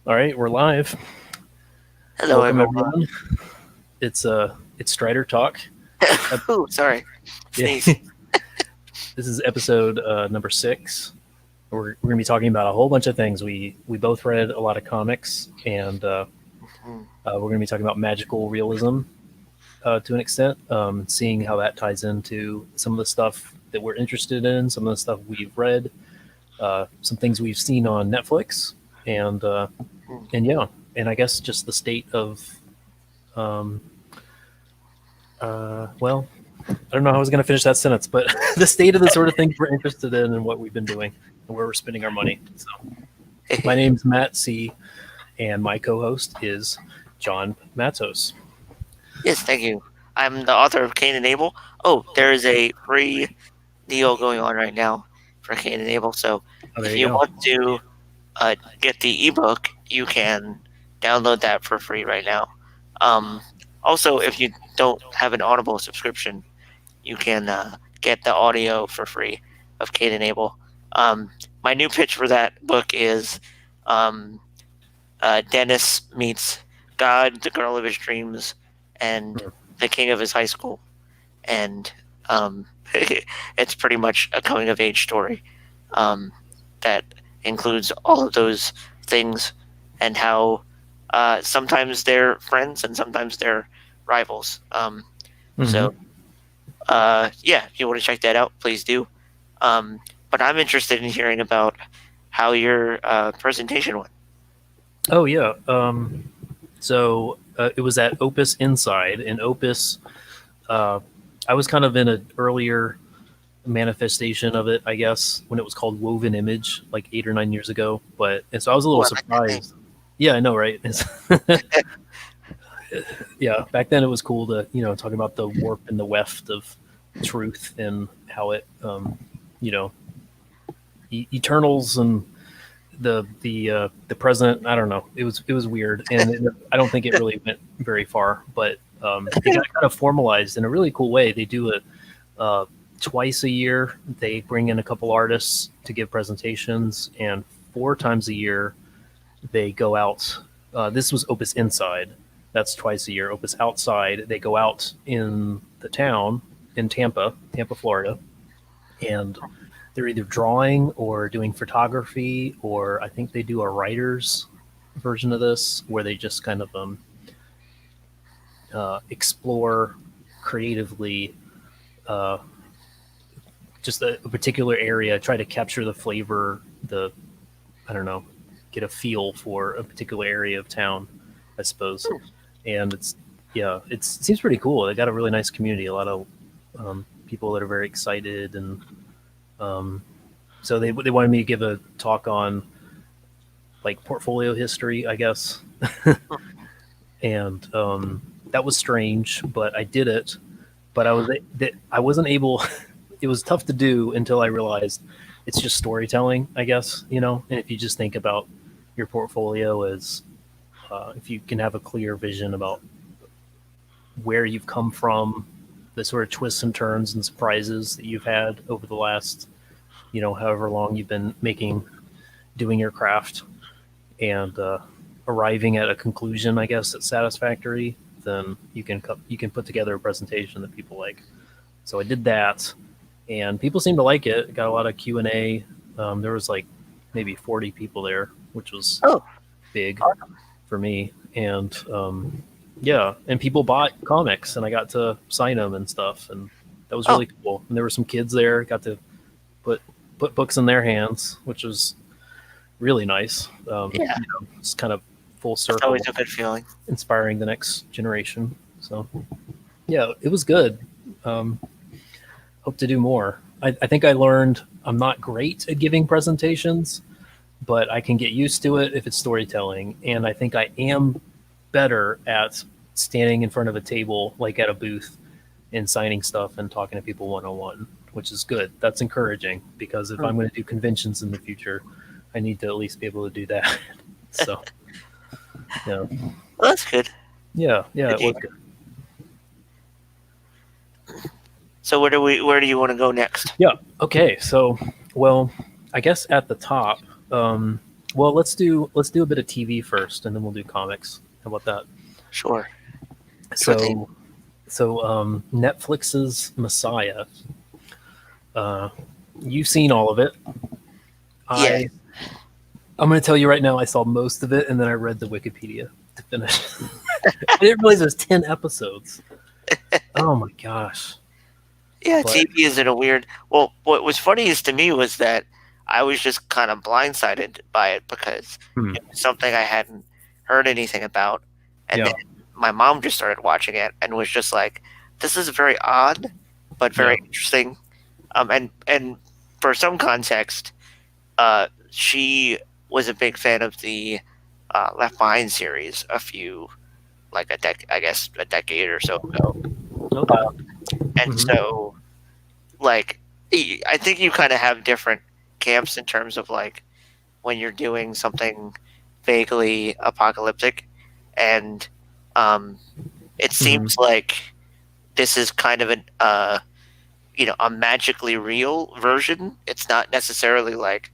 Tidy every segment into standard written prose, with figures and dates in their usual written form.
All right, we're live. Hello, Welcome everyone. everyone. It's StriderTalk. Ooh, sorry. Yeah, Sneeze. this is episode number 6. We're gonna be talking about a whole bunch of things. We both read a lot of comics, and we're gonna be talking about magical realism to an extent, seeing how that ties into some of the stuff that we're interested in, some of the stuff we've read, some things we've seen on Netflix, and yeah, and I guess just the state of um, well, I don't know how I was going to finish that sentence, but the state of the sort of things we're interested in and what we've been doing and where we're spending our money. So, my name's Matt C, and my co-host is Jon Matos. Yes, thank you. I'm the author of Cain and Abel. Oh, there is a free deal going on right now for Cain and Abel. So Oh, there if you you go. want to get the ebook, you can download that for free right now. Also, if you don't have an Audible subscription, you can get the audio for free of Cain and Abel. My new pitch for that book is um, Dennis meets God, the girl of his dreams, and the king of his high school. And it's pretty much a coming of age story that includes all of those things and how sometimes they're friends and sometimes they're rivals. So, yeah, if you want to check that out, please do. But I'm interested in hearing about how your presentation went. Oh yeah. So it was at Opus Inside, and Opus. I was kind of in an earlier manifestation of it, I guess, when it was called Woven Image, like 8 or 9 years ago. But and so I was a Oh, little I like that name. surprised. Yeah, I know, right? Yeah, back then it was cool to talk about the warp and the weft of truth and how it, you know, Eternals and the present. I don't know. It was weird, and I don't think it really went very far. But it got kind of formalized in a really cool way. They do it twice a year. They bring in a couple artists to give presentations, and 4 times a year they go out. This was Opus Inside. That's twice a year. Opus Outside, they go out in the town in Tampa, Florida, and they're either drawing or doing photography, or I think they do a writer's version of this where they just kind of explore creatively uh, just a particular area, try to capture the flavor, I don't know, get a feel for a particular area of town, I suppose. And it seems pretty cool. They got a really nice community, a lot of people that are very excited, and so they wanted me to give a talk on like portfolio history, I guess. And that was strange, but I did it. But I wasn't able. It was tough to do until I realized it's just storytelling, I guess. And if you just think about your portfolio as if you can have a clear vision about where you've come from, the sort of twists and turns and surprises that you've had over the last, however long you've been doing your craft, and arriving at a conclusion, I guess, that's satisfactory, then you can put together a presentation that people like. So I did that, and people seemed to like it. Got a lot of Q&A. There was like maybe 40 people there, which was big for me. And yeah, and people bought comics, and I got to sign them and stuff, and that was really cool. And there were some kids there, got to put books in their hands, which was really nice. Yeah, it's kind of full it's circle, always a good feeling. inspiring the next generation. So yeah, it was good. Hope to do more. I think I learned I'm not great at giving presentations, but I can get used to it if it's storytelling. And I think I am better at standing in front of a table, like at a booth, and signing stuff and talking to people one-on-one, which is good. That's encouraging, because if I'm going to do conventions in the future, I need to at least be able to do that. So, yeah. Well, that's good. Yeah, it was good. So where do you want to go next? Yeah. Okay. So, well, I guess at the top, Well, let's do a bit of TV first, and then we'll do comics. How about that? Sure. Sure thing. So Netflix's Messiah. You've seen all of it. Yeah. I'm going to tell you right now, I saw most of it, and then I read the Wikipedia to finish. I didn't realize there's 10 episodes. Oh my gosh. Yeah, TV is in a weird... Well, what was funniest to me was that I was just kind of blindsided by it because it was something I hadn't heard anything about. And then my mom just started watching it and was just like, this is very odd, but very interesting. And for some context, she was a big fan of the Left Behind series a decade or so ago. Okay. And so, like, I think you kind of have different camps in terms of, like, when you're doing something vaguely apocalyptic. And it seems like this is kind of a magically real version. It's not necessarily, like,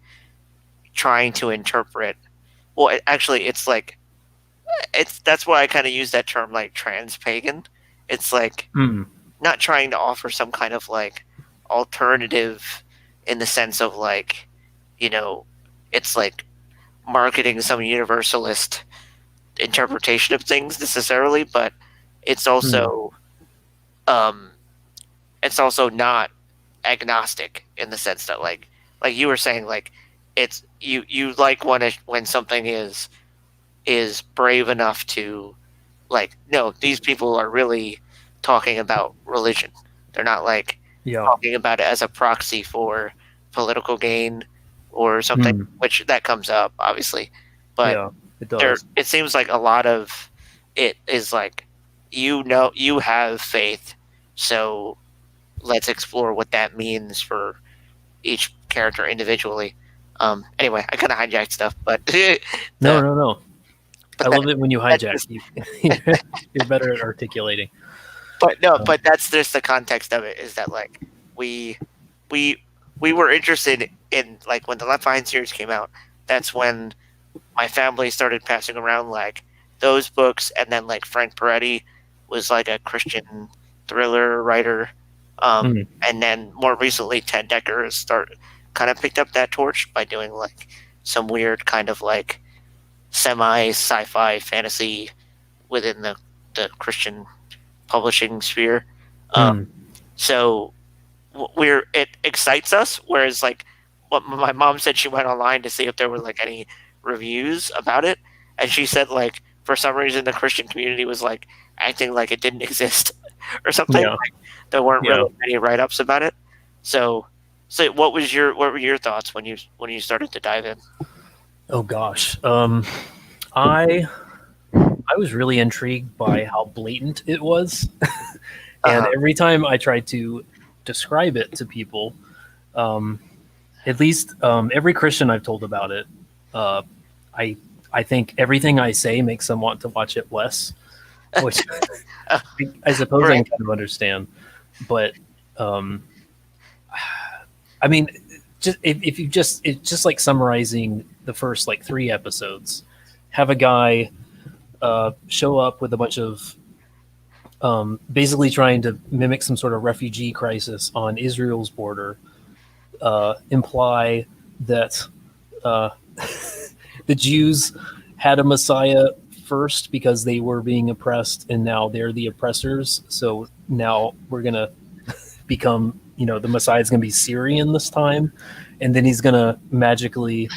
trying to interpret... Well, it's like... That's why I kind of use that term, like, trans-pagan. It's like... not trying to offer some kind of like alternative in the sense of like, it's like marketing some universalist interpretation of things necessarily, but it's also not agnostic in the sense that like you were saying, like it's you like when something is brave enough to like, no, these people are really talking about religion. They're not like talking about it as a proxy for political gain or something, which that comes up obviously, but it does. It seems like a lot of it is like, you have faith, so let's explore what that means for each character individually. Anyway, I kind of hijacked stuff, but no. I love it when you hijack. You're better at articulating. But that's just the context of it, is that like we were interested in, like, when the Left Behind series came out, that's when my family started passing around like those books, and then like Frank Peretti was like a Christian thriller writer, and then more recently Ted Dekker has kind of picked up that torch by doing like some weird kind of like semi sci-fi fantasy within the Christian publishing sphere. So it excites us, whereas like what my mom said, she went online to see if there were like any reviews about it, and she said like for some reason the Christian community was like acting like it didn't exist or something. Like, there weren't really many write-ups about it. So what were your thoughts when you started to dive in? Oh gosh, I was really intrigued by how blatant it was. And every time I tried to describe it to people, at least every Christian I've told about it, I think everything I say makes them want to watch it less, which I suppose I can kind of understand. But I mean, it's just like summarizing the first like 3 episodes. Have a guy show up with a bunch of basically trying to mimic some sort of refugee crisis on Israel's border, imply that the Jews had a Messiah first because they were being oppressed, and now they're the oppressors. So now we're going to become, the Messiah is going to be Syrian this time. And then he's going to magically,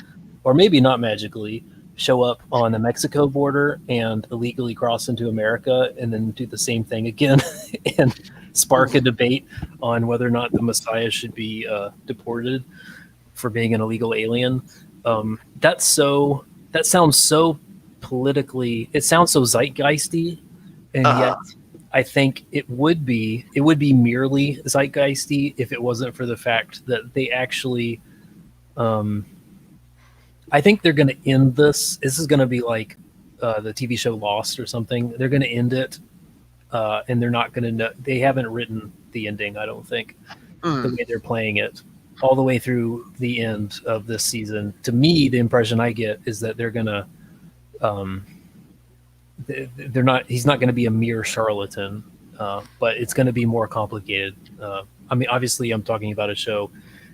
or maybe not magically, show up on the Mexico border and illegally cross into America, and then do the same thing again and spark a debate on whether or not the Messiah should be deported for being an illegal alien. That sounds so politically, it sounds so zeitgeisty, and yet I think it would be merely zeitgeisty if it wasn't for the fact that they actually I think they're going to end this. This is going to be like the TV show Lost or something. They're going to end it, and they're not going to know. They haven't written the ending, I don't think, the way they're playing it. all the way through the end of this season, to me, the impression I get is that they're gonna, they're not. He's not going to be a mere charlatan, but it's going to be more complicated. I mean, obviously, I'm talking about a show,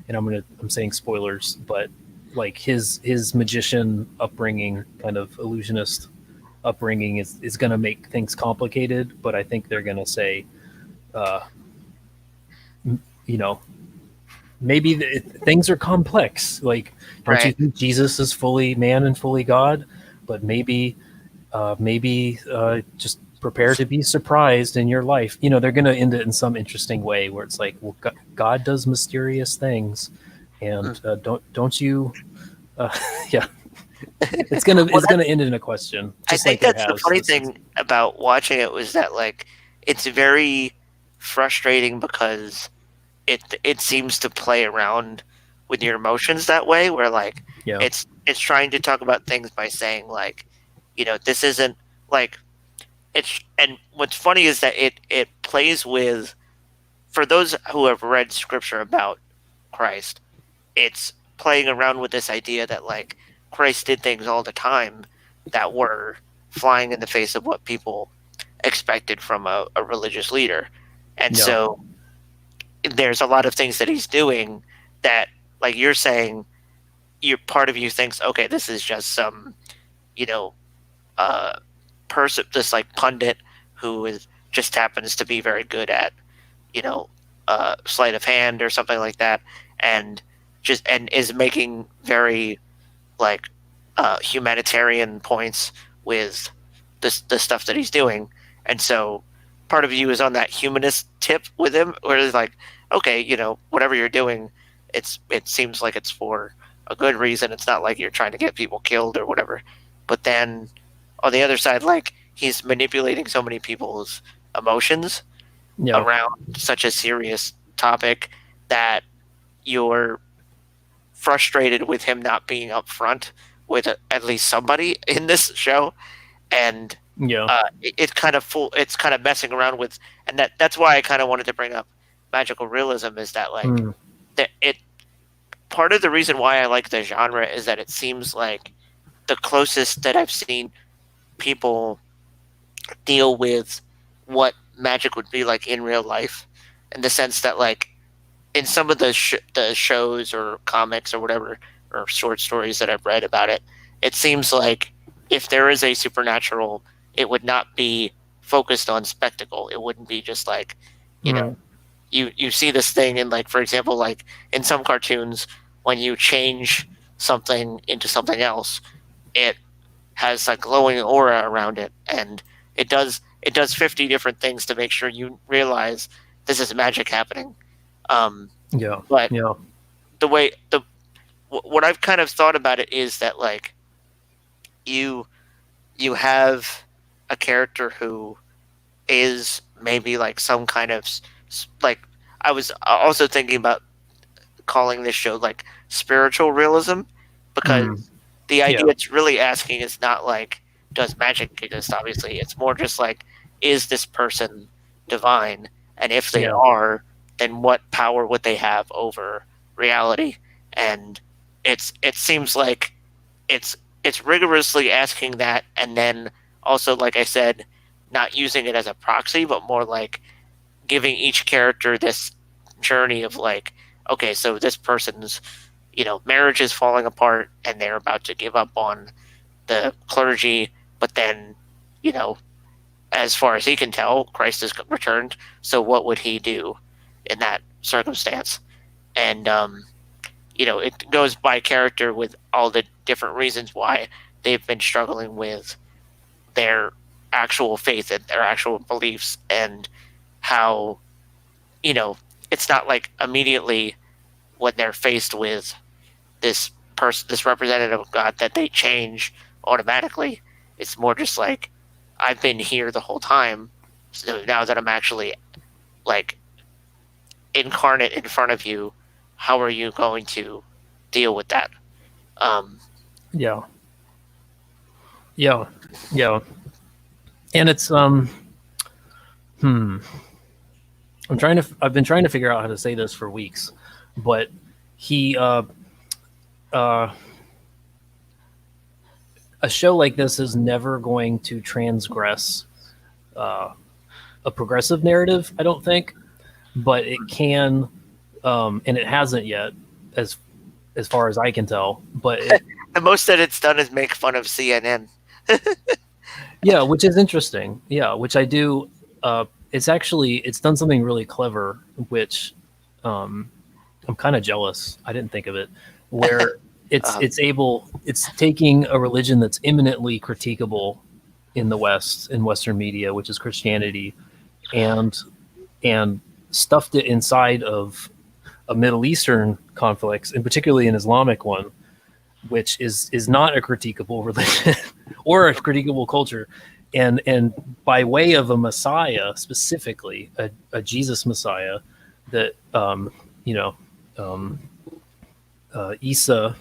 and I'm saying spoilers, but like his magician upbringing, kind of illusionist upbringing, is going to make things complicated. But I think they're going to say, you know, maybe things are complex. Like, don't you think Jesus is fully man and fully God? But maybe just prepare to be surprised in your life. You know, they're going to end it in some interesting way where it's like, well, God does mysterious things, and don't you? Yeah, it's gonna end in a question. I think that's the funny thing about watching it was that like it's very frustrating because it seems to play around with your emotions that way, where like it's trying to talk about things by saying like, you know, this isn't like it's. And what's funny is that it plays with, for those who have read scripture about Christ, it's playing around with this idea that like Christ did things all the time that were flying in the face of what people expected from a religious leader. And so there's a lot of things that he's doing that, like you're saying, part of you thinks, okay, this is just some, you know, person, this like pundit who just happens to be very good at, you know, sleight of hand or something like that, and is making very like humanitarian points with the stuff that he's doing. And so part of you is on that humanist tip with him, where it's like, okay, you know, whatever you're doing, it seems like it's for a good reason. It's not like you're trying to get people killed or whatever. But then on the other side, like, he's manipulating so many people's emotions around such a serious topic that you're frustrated with him not being upfront with at least somebody in this show. And it's kind of messing around with, and that's why I kind of wanted to bring up magical realism, is that like part of the reason why I like the genre is that it seems like the closest that I've seen people deal with what magic would be like in real life, in the sense that like in some of the shows or comics or whatever, or short stories that I've read about it, it seems like if there is a supernatural, it would not be focused on spectacle. It wouldn't be just like, you know, you see this thing in, like, for example, like in some cartoons, when you change something into something else, it has a glowing aura around it, and it does 50 different things to make sure you realize this is magic happening. But the way what I've kind of thought about it is that like you have a character who is maybe like some kind of, like, I was also thinking about calling this show like spiritual realism, because the idea it's really asking is not like, does magic exist? Obviously, it's more just like, is this person divine? And if they are, then what power would they have over reality? And it seems like it's rigorously asking that, and then also, like I said, not using it as a proxy, but more like giving each character this journey of like, okay, so this person's, you know, marriage is falling apart and they're about to give up on the clergy, but then, you know, as far as he can tell, Christ has returned, so what would he do in that circumstance? And you know, it goes by character with all the different reasons why they've been struggling with their actual faith and their actual beliefs, and how, you know, it's not like immediately when they're faced with this person, this representative of God, that they change automatically. It's more just like, I've been here the whole time, so now that I'm actually like incarnate in front of you, how are you going to deal with that? And it's I've been trying to figure out how to say this for weeks, but he a show like this is never going to transgress a progressive narrative, I don't think, but it can, and it hasn't yet, as far as I can tell. But The most that it's done is make fun of CNN. yeah, which is interesting. Yeah, which I do. It's done something really clever, which I'm kind of jealous. I didn't think of it, where it's taking a religion that's imminently critiquable in the West, in Western media, which is Christianity, and stuffed it inside of a Middle Eastern conflicts, and particularly an Islamic one, which is not a critiquable religion or a critiquable culture, and by way of a Messiah, specifically a Jesus Messiah, that Isa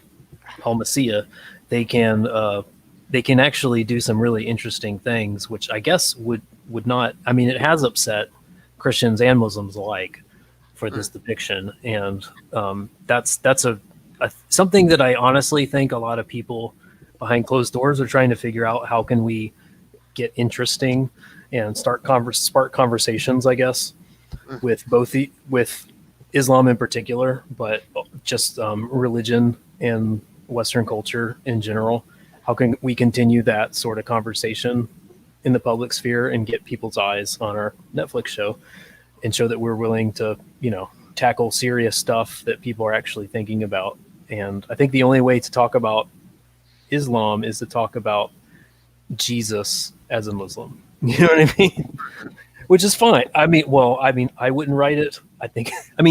al-Messiah, they can actually do some really interesting things, which I guess would not. I mean, it has upset Christians and Muslims alike for this depiction, and that's something that I honestly think a lot of people behind closed doors are trying to figure out. How can we get interesting and spark conversations, I guess, with with Islam in particular, but just religion and Western culture in general. How can we continue that sort of conversation in the public sphere and get people's eyes on our Netflix show and show that we're willing to, tackle serious stuff that people are actually thinking about? And I think the only way to talk about Islam is to talk about Jesus as a Muslim. You know what I mean? Which is fine. I mean, I wouldn't write it.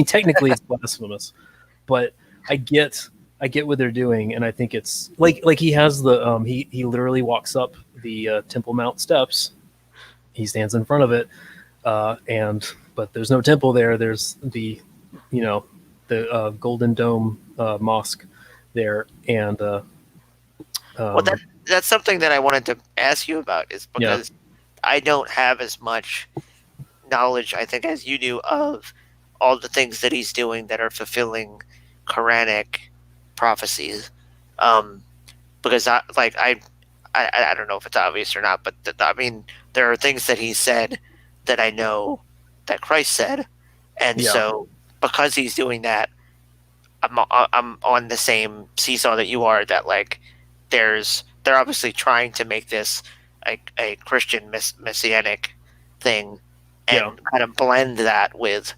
Technically it's blasphemous, but I get what they're doing, and I think it's like he has the he literally walks up the Temple Mount steps. He stands in front of it, but there's no temple there. There's the Golden Dome mosque there, and well, that's something that I wanted to ask you about, is because I don't have as much knowledge, I think, as you do of all the things that he's doing that are fulfilling Quranic prophecies. Because I don't know if it's obvious or not, but there are things that he said that I know that Christ said, and so because he's doing that, I'm on the same seesaw that you are. That they're obviously trying to make this a Christian messianic thing, and kind of blend that with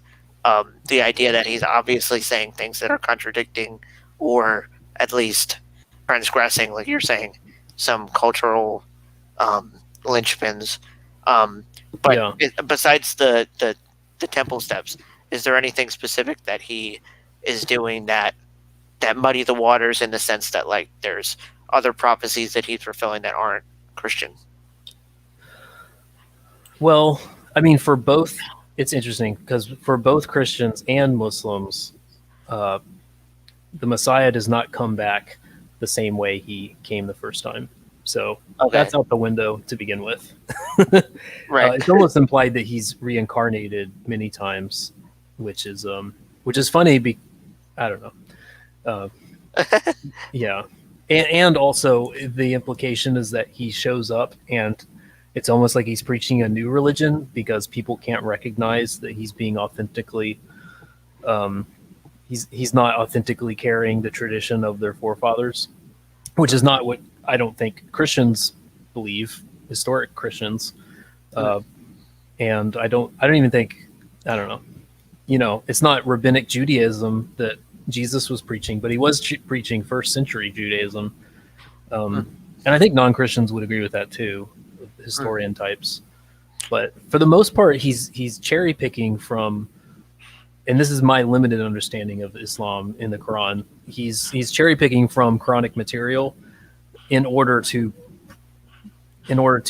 the idea that he's obviously saying things that are contradicting, or at least transgressing, like you're saying, some cultural linchpins. Besides the temple steps, is there anything specific that he is doing that muddy the waters, in the sense that there's other prophecies that he's fulfilling that aren't Christian? Well, I mean, for both, it's interesting because for both Christians and Muslims, the Messiah does not come back the same way he came the first time. So that's out the window to begin with. Right. It's almost implied that he's reincarnated many times, which is funny. I don't know. Yeah. And also the implication is that he shows up and it's almost like he's preaching a new religion, because people can't recognize that he's being authentically, he's not authentically carrying the tradition of their forefathers, which is not what I don't think Christians believe, historic Christians. And I don't even think, I don't know, it's not rabbinic Judaism that Jesus was preaching, but he was preaching first century Judaism. And I think non-Christians would agree with that too, historian types. But for the most part, he's cherry picking from, and this is my limited understanding of Islam in the Quran. He's cherry picking from Quranic material in order to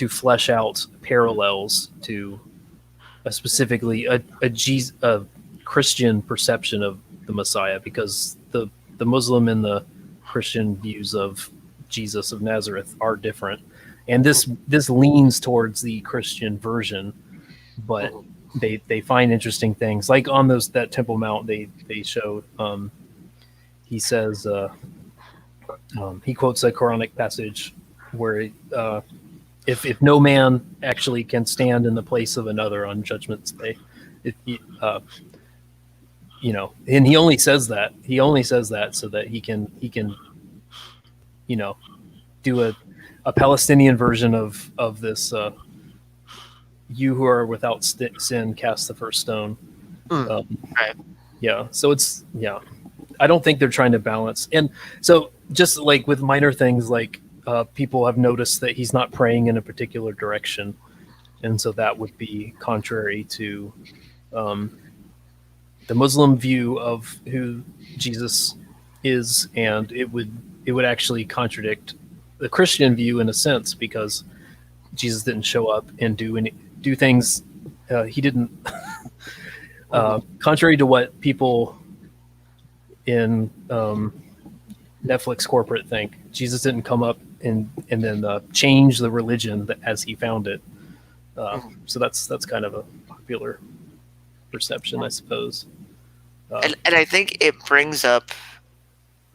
flesh out parallels to specifically a Christian perception of the Messiah, because the Muslim and the Christian views of Jesus of Nazareth are different, and this leans towards the Christian version, but they find interesting things, like on that Temple Mount they showed he says he quotes a Quranic passage where if no man actually can stand in the place of another on Judgment Day, if he, and he only says that so that he can do a Palestinian version of this. You who are without sin, cast the first stone. Right. Yeah. So it's I don't think they're trying to balance. And so just like with minor things, like people have noticed that he's not praying in a particular direction, and so that would be contrary to the Muslim view of who Jesus is, and it would actually contradict the Christian view in a sense, because Jesus didn't show up and do things he didn't. Contrary to what people in Netflix corporate think, Jesus didn't come up and then change the religion as he found it. So that's kind of a popular perception, I suppose. And I think it brings up,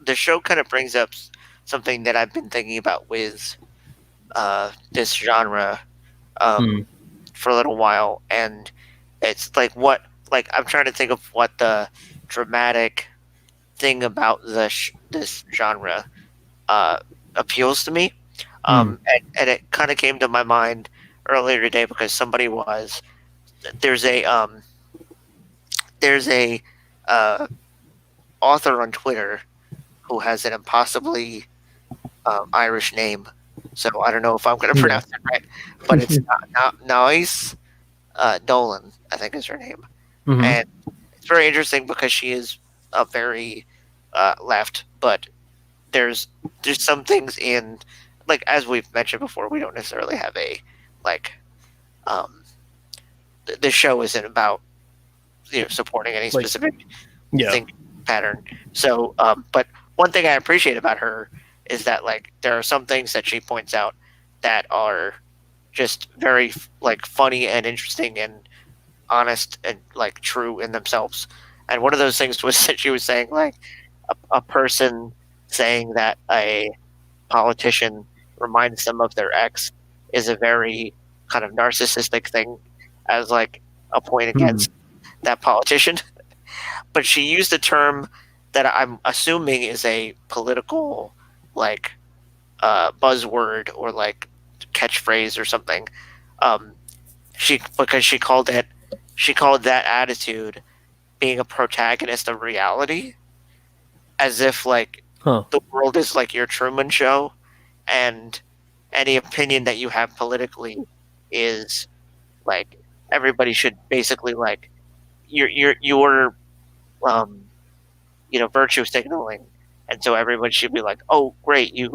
the show kind of brings up something that I've been thinking about with this genre for a little while, and it's like I'm trying to think of what the dramatic thing about this genre appeals to me, and it kind of came to my mind earlier today because there's a author on Twitter who has an impossibly Irish name, so I don't know if I'm going to pronounce it right, but it's Nois Dolan, I think is her name. And it's very interesting because she is a very left, but there's some things in, like, as we've mentioned before, we don't necessarily have a the show isn't about supporting any specific think pattern. So but one thing I appreciate about her is that there are some things that she points out that are just very funny and interesting and honest and true in themselves. And one of those things was that she was saying a person saying that a politician reminds them of their ex is a very kind of narcissistic thing as a point against that politician. But she used a term that I'm assuming is a political buzzword or catchphrase or something. Because she called that attitude being a protagonist of reality, as if the world is your Truman Show, and any opinion that you have politically is everybody should basically you're virtue signaling, and so everybody should be oh great, you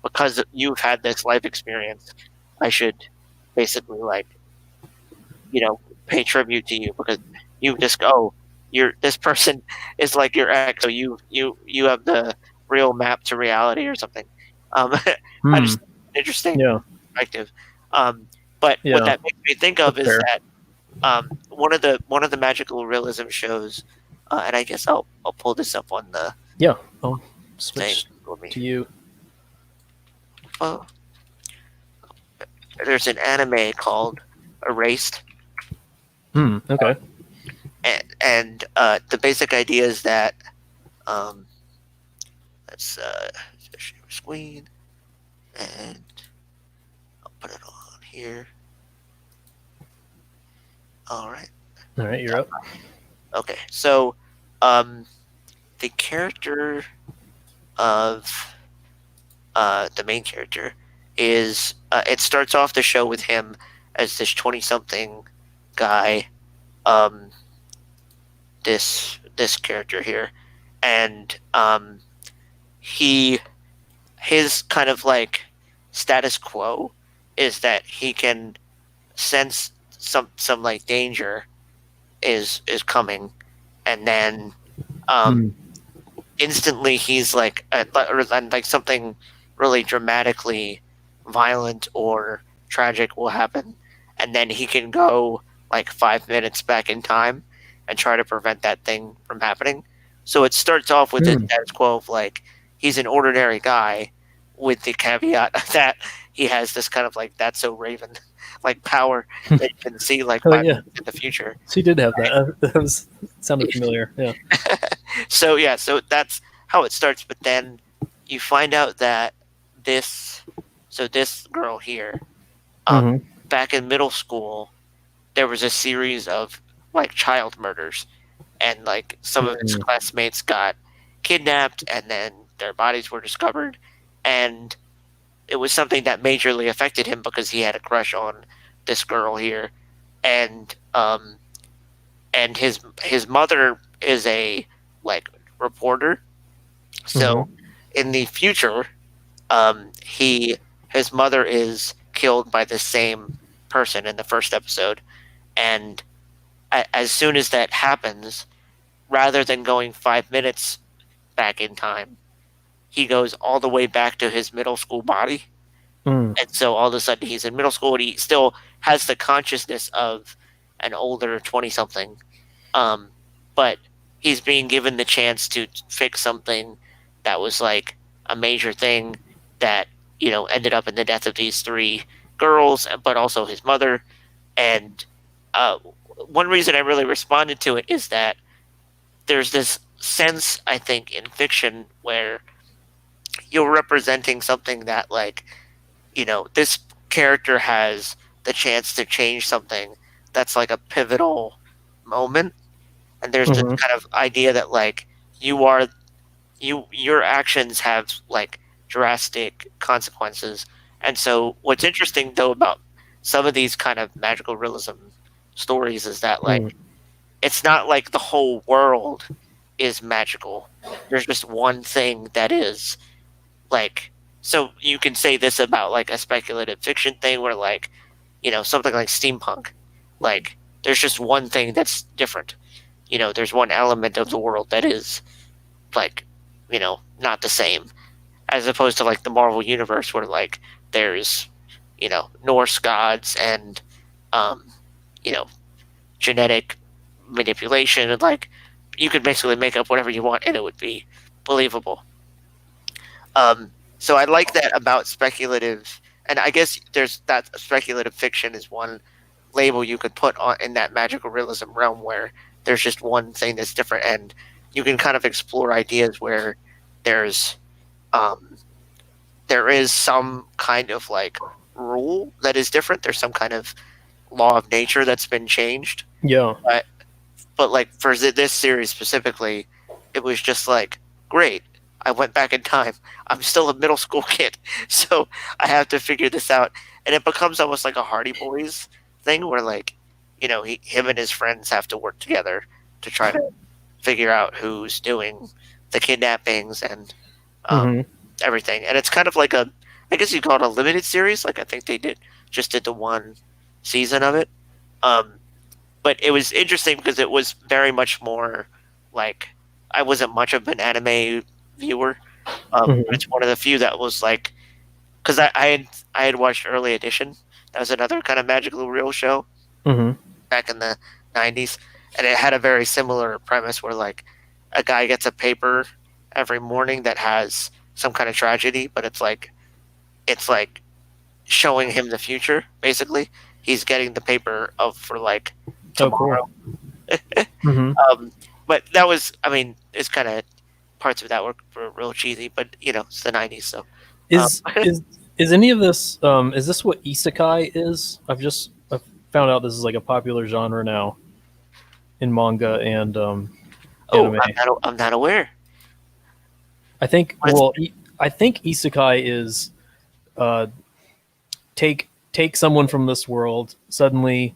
because you've had this life experience, I should basically pay tribute to you because you just this person is your ex, so you have the real map to reality or something. I just interesting perspective. But what that makes me think of is that one of the magical realism shows, and I guess I'll pull this up on the I'll switch to you. There's an anime called Erased. Okay. And the basic idea is that let's share screen, and I'll put it on here. All right, you're up. Okay, so the character of the main character is it starts off the show with him as this 20-something guy, this character here, and his kind of status quo is that he can sense some danger is coming, and then instantly he's something really dramatically violent or tragic will happen, and then he can go 5 minutes back in time and try to prevent that thing from happening. So it starts off with the status quo of like he's an ordinary guy, with the caveat that he has this kind of like that's so Raven like power that you can see like 5 minutes in the future. She did have that. That sounded familiar. Yeah. So that's how it starts. But then you find out that this girl here, back in middle school, there was a series of like child murders, and like some of his classmates got kidnapped, and then their bodies were discovered, and it was something that majorly affected him because he had a crush on this girl here, and his mother is a like reporter. So in the future, his mother is killed by the same person in the first episode, and as soon as that happens, rather than going 5 minutes back in time, he goes all the way back to his middle school body. And so all of a sudden he's in middle school, and he still has the consciousness of an older 20-something. But he's being given the chance to fix something that was like a major thing that, ended up in the death of these 3 girls, but also his mother. And one reason I really responded to it is that there's this sense, I think, in fiction where you're representing something that, like, this character has the chance to change something that's like a pivotal moment. And there's this kind of idea that, like, your actions have, like, drastic consequences. And so what's interesting, though, about some of these kind of magical realism stories is that, like, it's not like the whole world is magical. There's just one thing that is, like, so you can say this about like a speculative fiction thing where, like, something like steampunk, like there's just one thing that's different. There's one element of the world that is like, not the same, as opposed to like the Marvel universe where like there's, Norse gods and, genetic manipulation, and like you could basically make up whatever you want and it would be believable. So I like that about speculative, and I guess there's that speculative fiction is one label you could put on in that magical realism realm where there's just one thing that's different, and you can kind of explore ideas where there is some kind of like rule that is different. There's some kind of law of nature that's been changed. Yeah. But like for this series specifically, it was just like, great, I went back in time. I'm still a middle school kid, so I have to figure this out. And it becomes almost like a Hardy Boys thing where, like, him and his friends have to work together to try to figure out who's doing the kidnappings and everything. And it's kind of like I guess you call it a limited series. Like, I think they did the one season of it. But it was interesting because it was very much more like, I wasn't much of an anime viewer. It's one of the few that was like, because I had watched Early Edition. That was another kind of magical real show back in the 90s, and it had a very similar premise where like a guy gets a paper every morning that has some kind of tragedy, but it's like showing him the future. Basically, he's getting the paper for like tomorrow. But that was, I mean, it's kind of parts of that were real cheesy, but it's the 90s, so. Is any of this? Is this what isekai is? I've found out this is like a popular genre now in manga and anime. I'm not aware. I think. I think isekai is take someone from this world suddenly.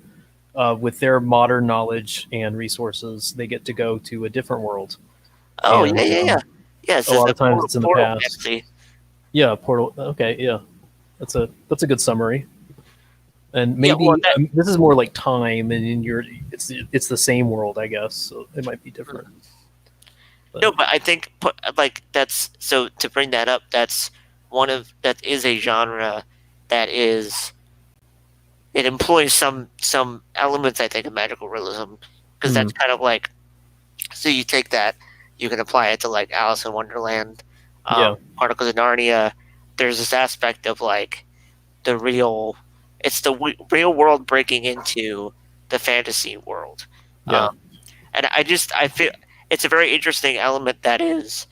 With their modern knowledge and resources, they get to go to a different world. Oh, and, yeah. A lot of times it's in the past. Actually. Yeah, portal. Okay, yeah, that's a good summary. And maybe this is more like time, and it's the same world, I guess. So it might be different. No, but I think like that's so to bring that up. That is a genre that is. It employs some elements, I think, of magical realism, because that's kind of like, so you take that, you can apply it to like Alice in Wonderland, Yeah. Chronicles of Narnia. There's this aspect of like the real, it's the real world breaking into the fantasy world. Yeah. And I feel it's a very interesting element that is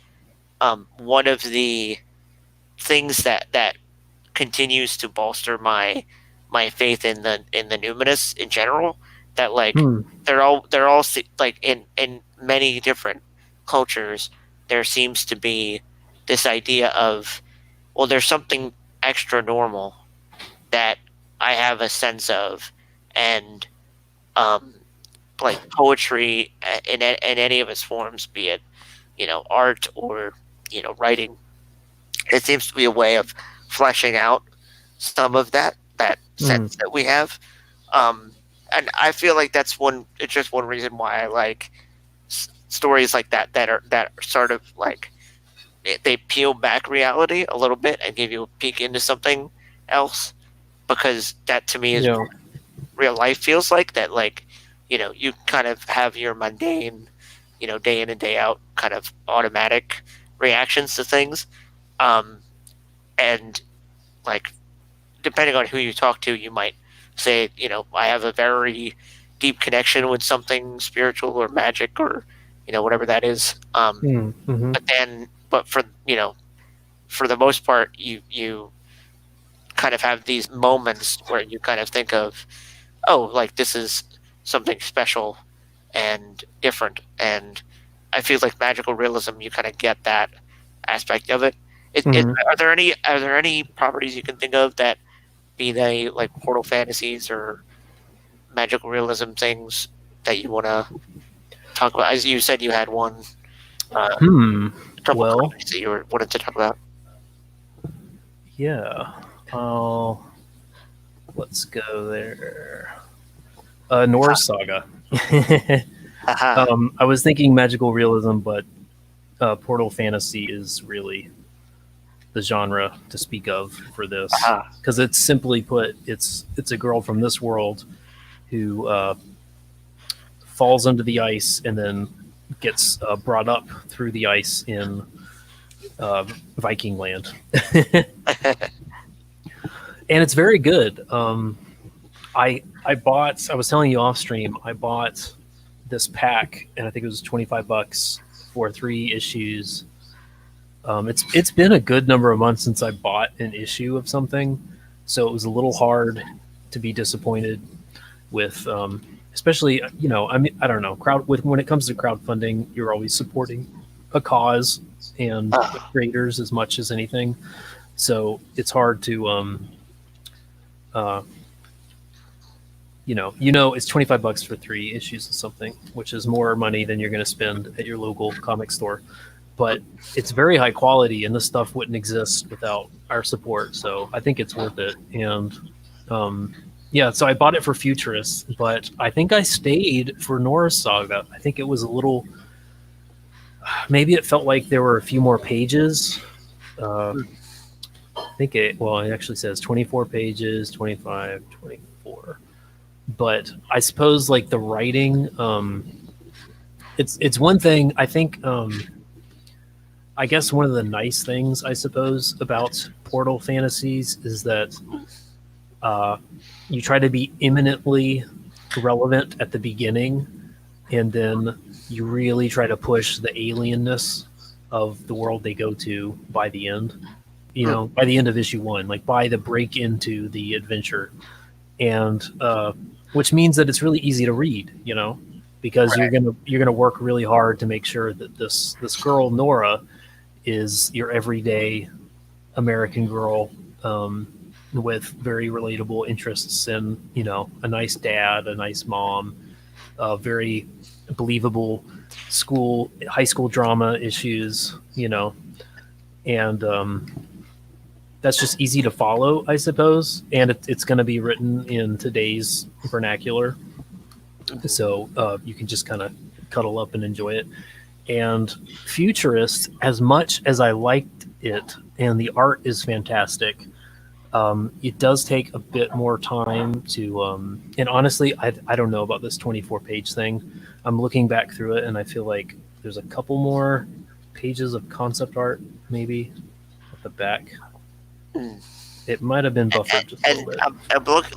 one of the things that continues to bolster my faith in the numinous in general. That like they're all like in many different cultures there seems to be this idea of, well, there's something extra normal that I have a sense of, and um, like poetry in any of its forms, be it art or writing, it seems to be a way of fleshing out some of that sense that we have. Um, and I feel like it's just one reason why I like stories like that are sort of like they peel back reality a little bit and give you a peek into something else, because that to me is Yeah. what real life feels like. That like you kind of have your mundane day in and day out kind of automatic reactions to things, um, and like depending on who you talk to, you might say, I have a very deep connection with something spiritual or magic or, whatever that is. Mm-hmm. But for the most part, you kind of have these moments where you kind of think of, oh, like this is something special and different. And I feel like magical realism, you kind of get that aspect of it. Are there any properties you can think of that, be they like portal fantasies or magical realism things, that you want to talk about? As you said, you had one, a couple Well, comics that you wanted to talk about. yeah. Let's go there. Noir Saga. Haha. I was thinking magical realism, but portal fantasy is really the genre to speak of for this, Haha. because it's simply put, it's a girl from this world who falls under the ice and then gets brought up through the ice in Viking land, and it's very good. I bought. I was telling you off stream. I bought this pack, and I think it was $25 for 3 issues. It's been a good number of months since I bought an issue of something, so it was a little hard to be disappointed with. Especially, I mean, I don't know. When it comes to crowdfunding, you're always supporting a cause and the creators as much as anything. So it's hard to uh, it's $25 for 3 issues of something, which is more money than you're going to spend at your local comic store. But it's very high quality, and this stuff wouldn't exist without our support. So I think it's worth it. And yeah, so I bought it for Futurists, but I think I stayed for Noir Saga. I think it was a little. Maybe it felt like there were a few more pages. I think it actually says 24 pages, 25, 24. But I suppose like the writing, it's one thing. I think I guess one of the nice things I suppose about portal fantasies is that you try to be eminently relevant at the beginning, and then you really try to push the alienness of the world they go to by the end. By the end of issue 1, like by the break into the adventure, and which means that it's really easy to read, because Right. you're gonna work really hard to make sure that this girl Nora is your everyday American girl, with very relatable interests in a nice dad, a nice mom, very believable high school drama issues, and that's just easy to follow, I suppose, and it's going to be written in today's vernacular, so you can just kind of cuddle up and enjoy it. And Futurist, as much as I liked it, and the art is fantastic, it does take a bit more time to. And honestly, I don't know about this 24-page thing. I'm looking back through it, and I feel like there's a couple more pages of concept art, maybe at the back. It might have been buffered just a little bit. I'm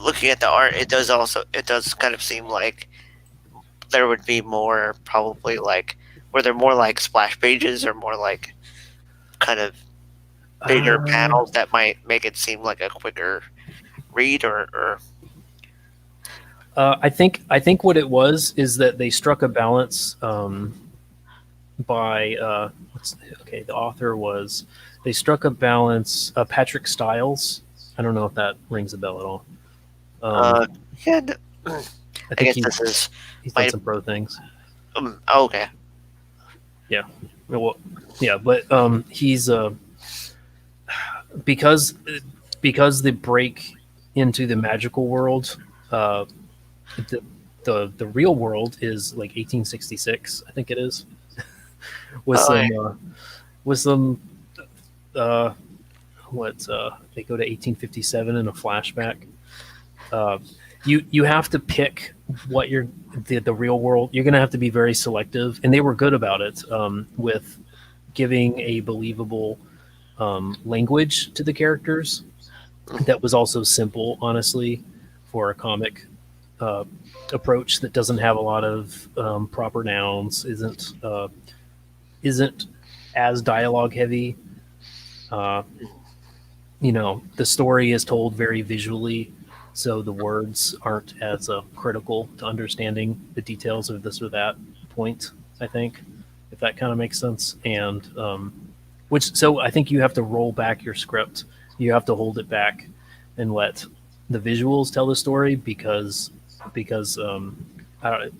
looking at the art. It does kind of seem like there would be more, probably like, were there more like splash pages or more like kind of bigger panels that might make it seem like a quicker read, or I think what it was is that they struck a balance by the author was, they struck a balance. Patrick Stiles. I don't know if that rings a bell at all. yeah, I think guess he's done some pro things. Okay. Yeah. Well, yeah, but he's because the break into the magical world, the real world is like 1866, I think it is, with some they go to 1857 in a flashback. You have to pick what the real world. You're going to have to be very selective, and they were good about it with giving a believable language to the characters that was also simple, honestly, for a comic approach that doesn't have a lot of proper nouns, isn't as dialogue heavy. The story is told very visually, so the words aren't as critical to understanding the details of this or that point, I think, if that kind of makes sense. And so I think you have to roll back your script. You have to hold it back and let the visuals tell the story, because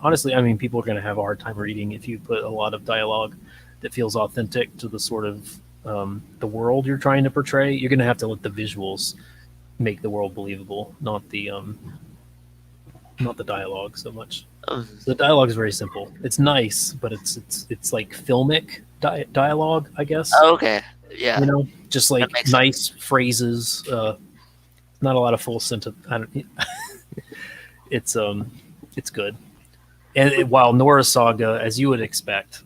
honestly, I mean, people are going to have a hard time reading if you put a lot of dialogue that feels authentic to the sort of the world you're trying to portray. You're going to have to let the visuals make the world believable, not the dialogue so much. So the dialogue is very simple. It's nice, but it's like filmic dialogue, I guess. Okay, yeah. Just like nice phrases. Not a lot of full sentence. It's good. And while Noir Saga, as you would expect,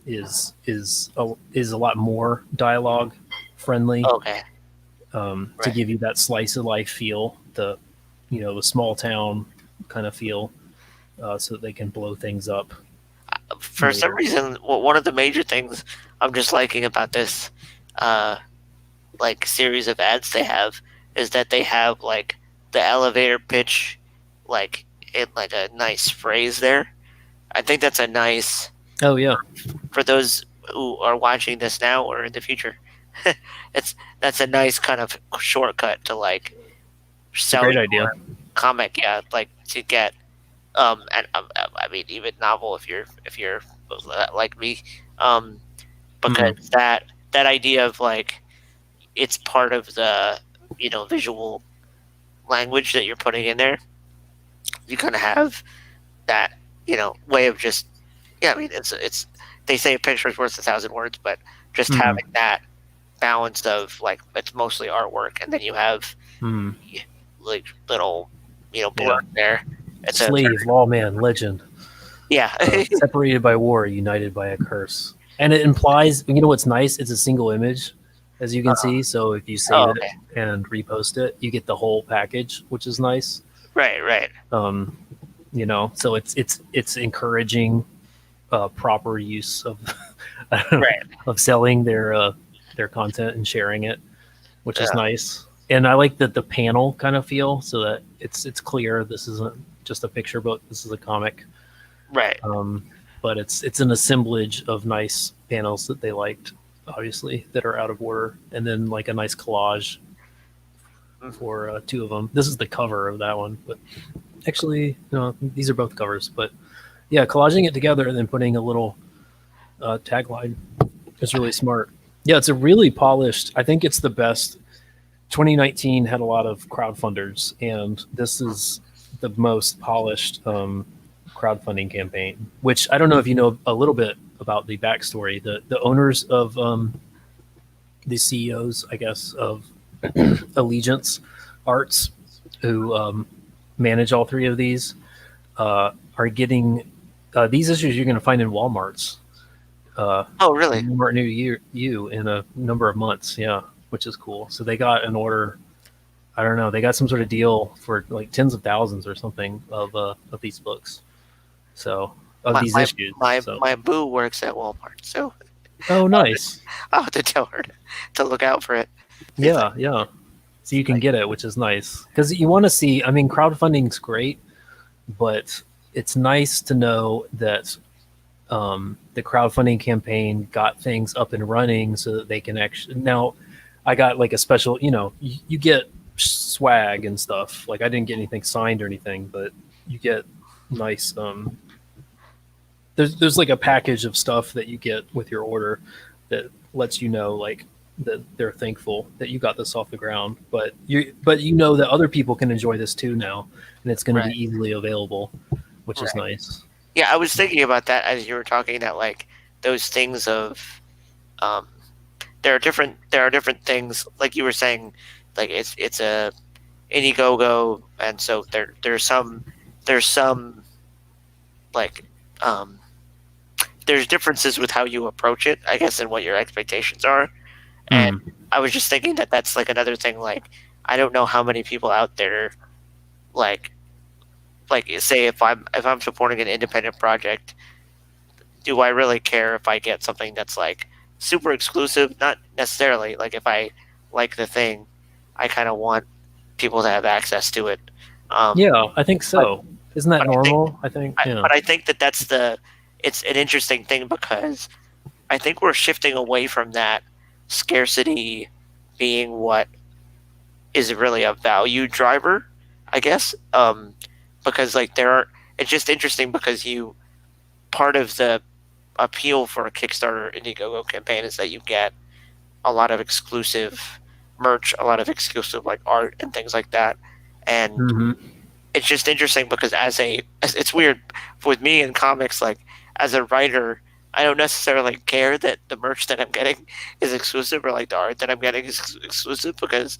is a lot more dialogue friendly. Okay. To give you that slice of life feel, the small town kind of feel, so that they can blow things up. For some reason, one of the major things I'm just liking about this like series of ads they have is that they have like the elevator pitch like in like a nice phrase there. I think that's a nice. Oh yeah. For those who are watching this now or in the future, that's a nice kind of shortcut to like sell great idea. Comic, yeah, like to get and I mean even novel if you're like me, because that idea of like it's part of the visual language that you're putting in there. You kind of have that way of just I mean it's they say a picture is worth 1,000 words, but just having that balance of like it's mostly artwork, and then you have like little blur there. It's slave, lawman, legend. Yeah. Separated by war, united by a curse. And it implies, what's nice? It's a single image, as you can see. So if you save it and repost it, you get the whole package, which is nice. Right. So it's encouraging proper use of of selling their content and sharing it, which is nice. And I like that the panel kind of feel, so that it's clear this isn't just a picture book. This is a comic. Right. But it's an assemblage of nice panels that they liked, obviously, that are out of order, and then like a nice collage for two of them. This is the cover of that one, but actually, these are both covers. But yeah, collaging it together and then putting a little tagline is really smart. Yeah, it's a really polished. I think it's the best. 2019 had a lot of crowdfunders, and this is the most polished crowdfunding campaign, which I don't know if you know a little bit about the backstory. The owners of the CEOs, I guess, of Allegiance Arts, who manage all three of these, are getting these issues you're going to find in Walmarts. Oh, really? more new you in a number of months. Yeah, which is cool. So they got an order. I don't know. They got some sort of deal for like tens of thousands or something of these books. So of My these my issues. my, So my boo works at Walmart, so oh, nice. I'll have to tell her to look out for it. It's like, Yeah, yeah. So you can like get it, which is nice because you want to see. I mean, crowdfunding's great, but it's nice to know that the crowdfunding campaign got things up and running so that they can actually. Now, I got like a special. You get swag and stuff. Like I didn't get anything signed or anything, but you get nice. There's like a package of stuff that you get with your order that lets you know like that they're thankful that you got this off the ground. But you know that other people can enjoy this too now, and it's going to right, be easily available, which is right. nice. Yeah, I was thinking about that as you were talking. That like those things of um, there are different things like you were saying, like it's a Indiegogo, and so there's some like um, there's differences with how you approach it, I guess, and what your expectations are. And Hmm. I was just thinking that that's like another thing. Like I don't know how many people out there like say if I'm supporting an independent project, do I really care if I get something that's like super exclusive? Not necessarily. Like if I like the thing, I kind of want people to have access to it. Um, Yeah, I think but so. Isn't that but I think normal? I think. Yeah. but I think that it's an interesting thing because I think we're shifting away from that scarcity being what is really a value driver, I guess. Because like it's just interesting because part of the appeal for a Kickstarter Indiegogo campaign is that you get a lot of exclusive merch, a lot of exclusive like art and things like that. And Hmm. it's just interesting because it's weird with me in comics, like as a writer, I don't necessarily care that the merch that I'm getting is exclusive or like the art that I'm getting is exclusive because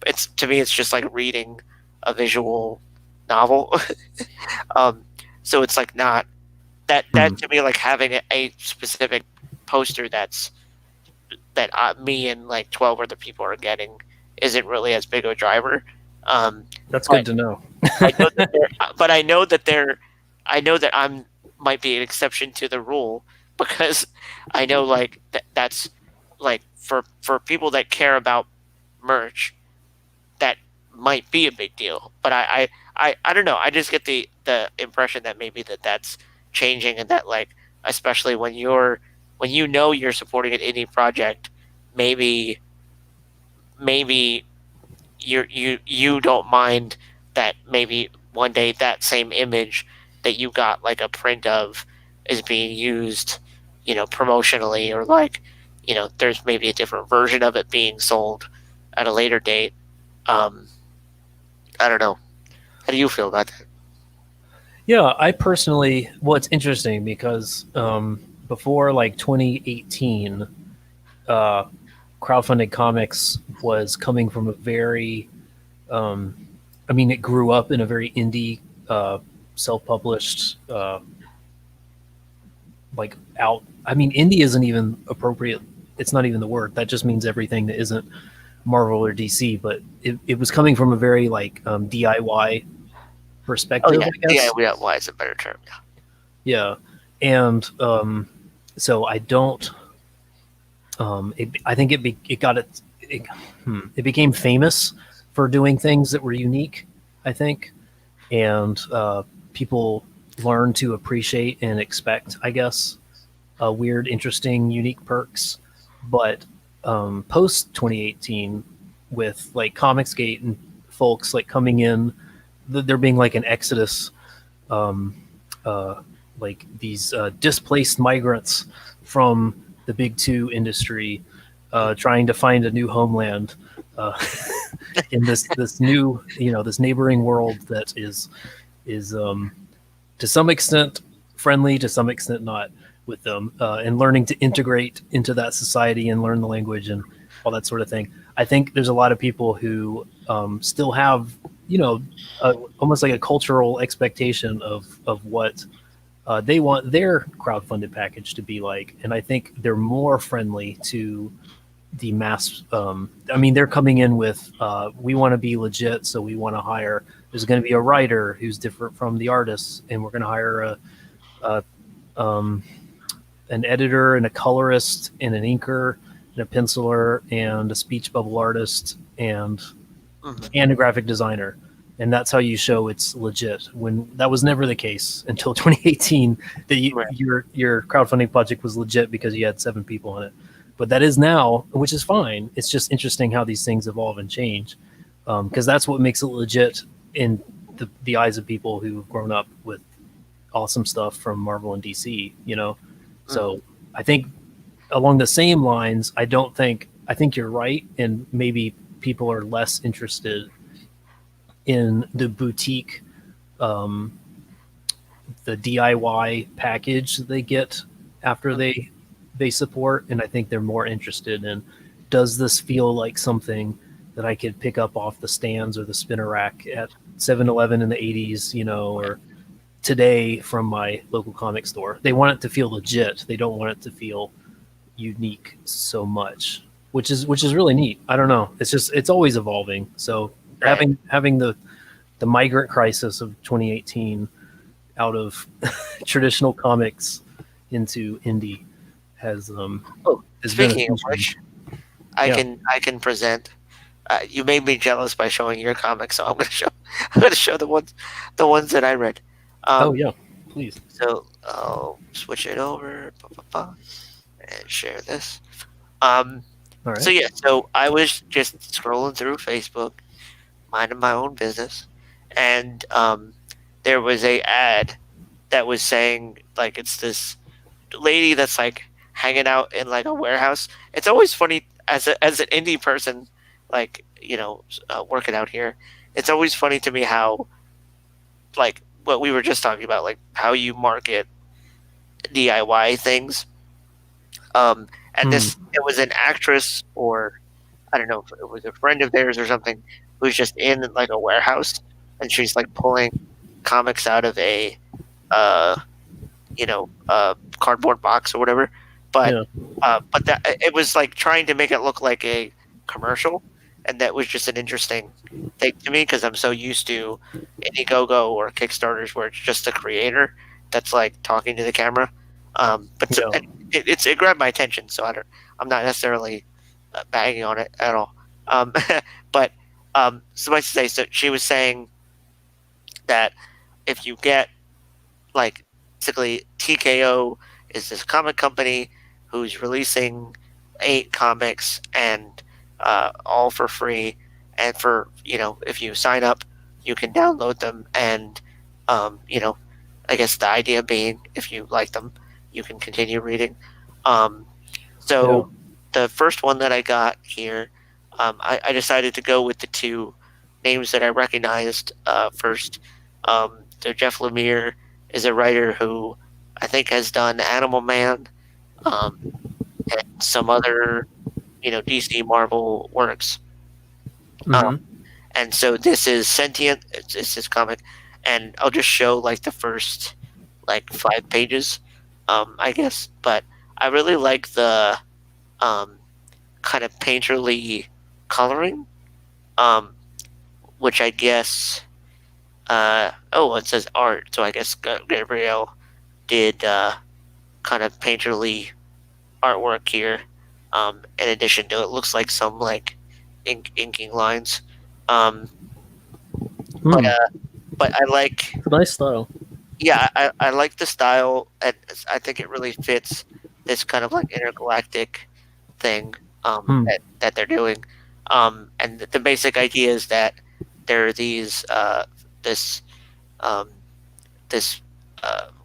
it's to me it's just like reading a visual novel. um, so it's like not that to me like having a specific poster that me and like 12 other people are getting isn't really as big of a driver. That's good But to know. I know that they're, but I know that I'm might be an exception to the rule because I know like that's like for people that care about merch, that might be a big deal. But I don't know. I just get the impression that maybe that's changing and that like especially when you know you're supporting an indie project, maybe maybe you don't mind that maybe one day that same image that you got like a print of is being used, promotionally or like, there's maybe a different version of it being sold at a later date. Um, I don't know. How do you feel about that? Yeah, I personally, well, it's interesting because before like 2018, uh, crowdfunded comics was coming from a very, um, I mean, it grew up in a very indie, self-published, like out. I mean, indie isn't even appropriate. It's not even the word. That just means everything that isn't Marvel or DC. But it was coming from a very like DIY Oh perspective, yeah, I yeah. guess. Why is a better term? Yeah. Yeah, and so I don't. I think it got it became famous for doing things that were unique. I think, and people learned to appreciate and expect, I guess, weird, interesting, unique perks. But post 2018, with like Comicsgate and folks like coming in, there being like an exodus, um, uh, like these displaced migrants from the big two industry, trying to find a new homeland uh, in this new this neighboring world that is to some extent friendly, to some extent not with them, and learning to integrate into that society and learn the language and all that sort of thing. I think there's a lot of people who still have, almost like a cultural expectation of what they want their crowdfunded package to be like, and I think they're more friendly to the mass. I mean, they're coming in with, we want to be legit, so we want to hire. There's going to be a writer who's different from the artists, and we're going to hire a an editor and a colorist and an inker and a penciler and a speech bubble artist and a graphic designer. And that's how you show it's legit. When that was never the case until 2018, that your crowdfunding project was legit because you had 7 people on it. But that is now, which is fine. It's just interesting how these things evolve and change, because that's what makes it legit in the eyes of people who've grown up with awesome stuff from Marvel and DC. So I think along the same lines, I think you're right, and maybe people are less interested in the boutique, the DIY package they get after they support, and I think they're more interested in, does this feel like something that I could pick up off the stands or the spinner rack at 7-Eleven in the 80s, or today from my local comic store. They want it to feel legit. They don't want it to feel unique so much, which is really neat. I don't know. It's always evolving. So having the migrant crisis of 2018 out of traditional comics into indie has speaking of which, I can present. You made me jealous by showing your comics, so I'm gonna show the ones that I read. Please. So I'll switch it over and share this. All right. So I was just scrolling through Facebook, minding my own business, and there was a ad that was saying, like, it's this lady that's like hanging out in like a warehouse. It's always funny as an indie person, like, working out here. It's always funny to me how, like, what we were just talking about, like how you market DIY things. And it was an actress, or I don't know if it was a friend of theirs or something, who's just in like a warehouse, and she's like pulling comics out of a cardboard box or whatever. But that it was like trying to make it look like a commercial, and that was just an interesting thing to me, because I'm so used to Indiegogo or Kickstarters where it's just the creator that's like talking to the camera. It grabbed my attention, so I'm not necessarily bagging on it at all. But suffice to say, so she was saying that if you get, like, basically TKO is this comic company who's releasing 8 comics, and all for free, and for if you sign up, you can download them, and I guess the idea being, if you like them, you can continue reading. The first one that I got here, I decided to go with the 2 names that I recognized first. So Jeff Lemire is a writer who I think has done Animal Man, and some other DC Marvel works. And so this is Sentient. It's this comic, and I'll just show like the first like 5 pages, I guess. But I really like the kind of painterly coloring, which I guess. It says art, so I guess Gabriel did kind of painterly artwork here. In addition to, it looks like some like inking lines. But I like. It's a nice style. Yeah, I like the style, and I think it really fits this kind of like intergalactic thing that they're doing. And the basic idea is that there are these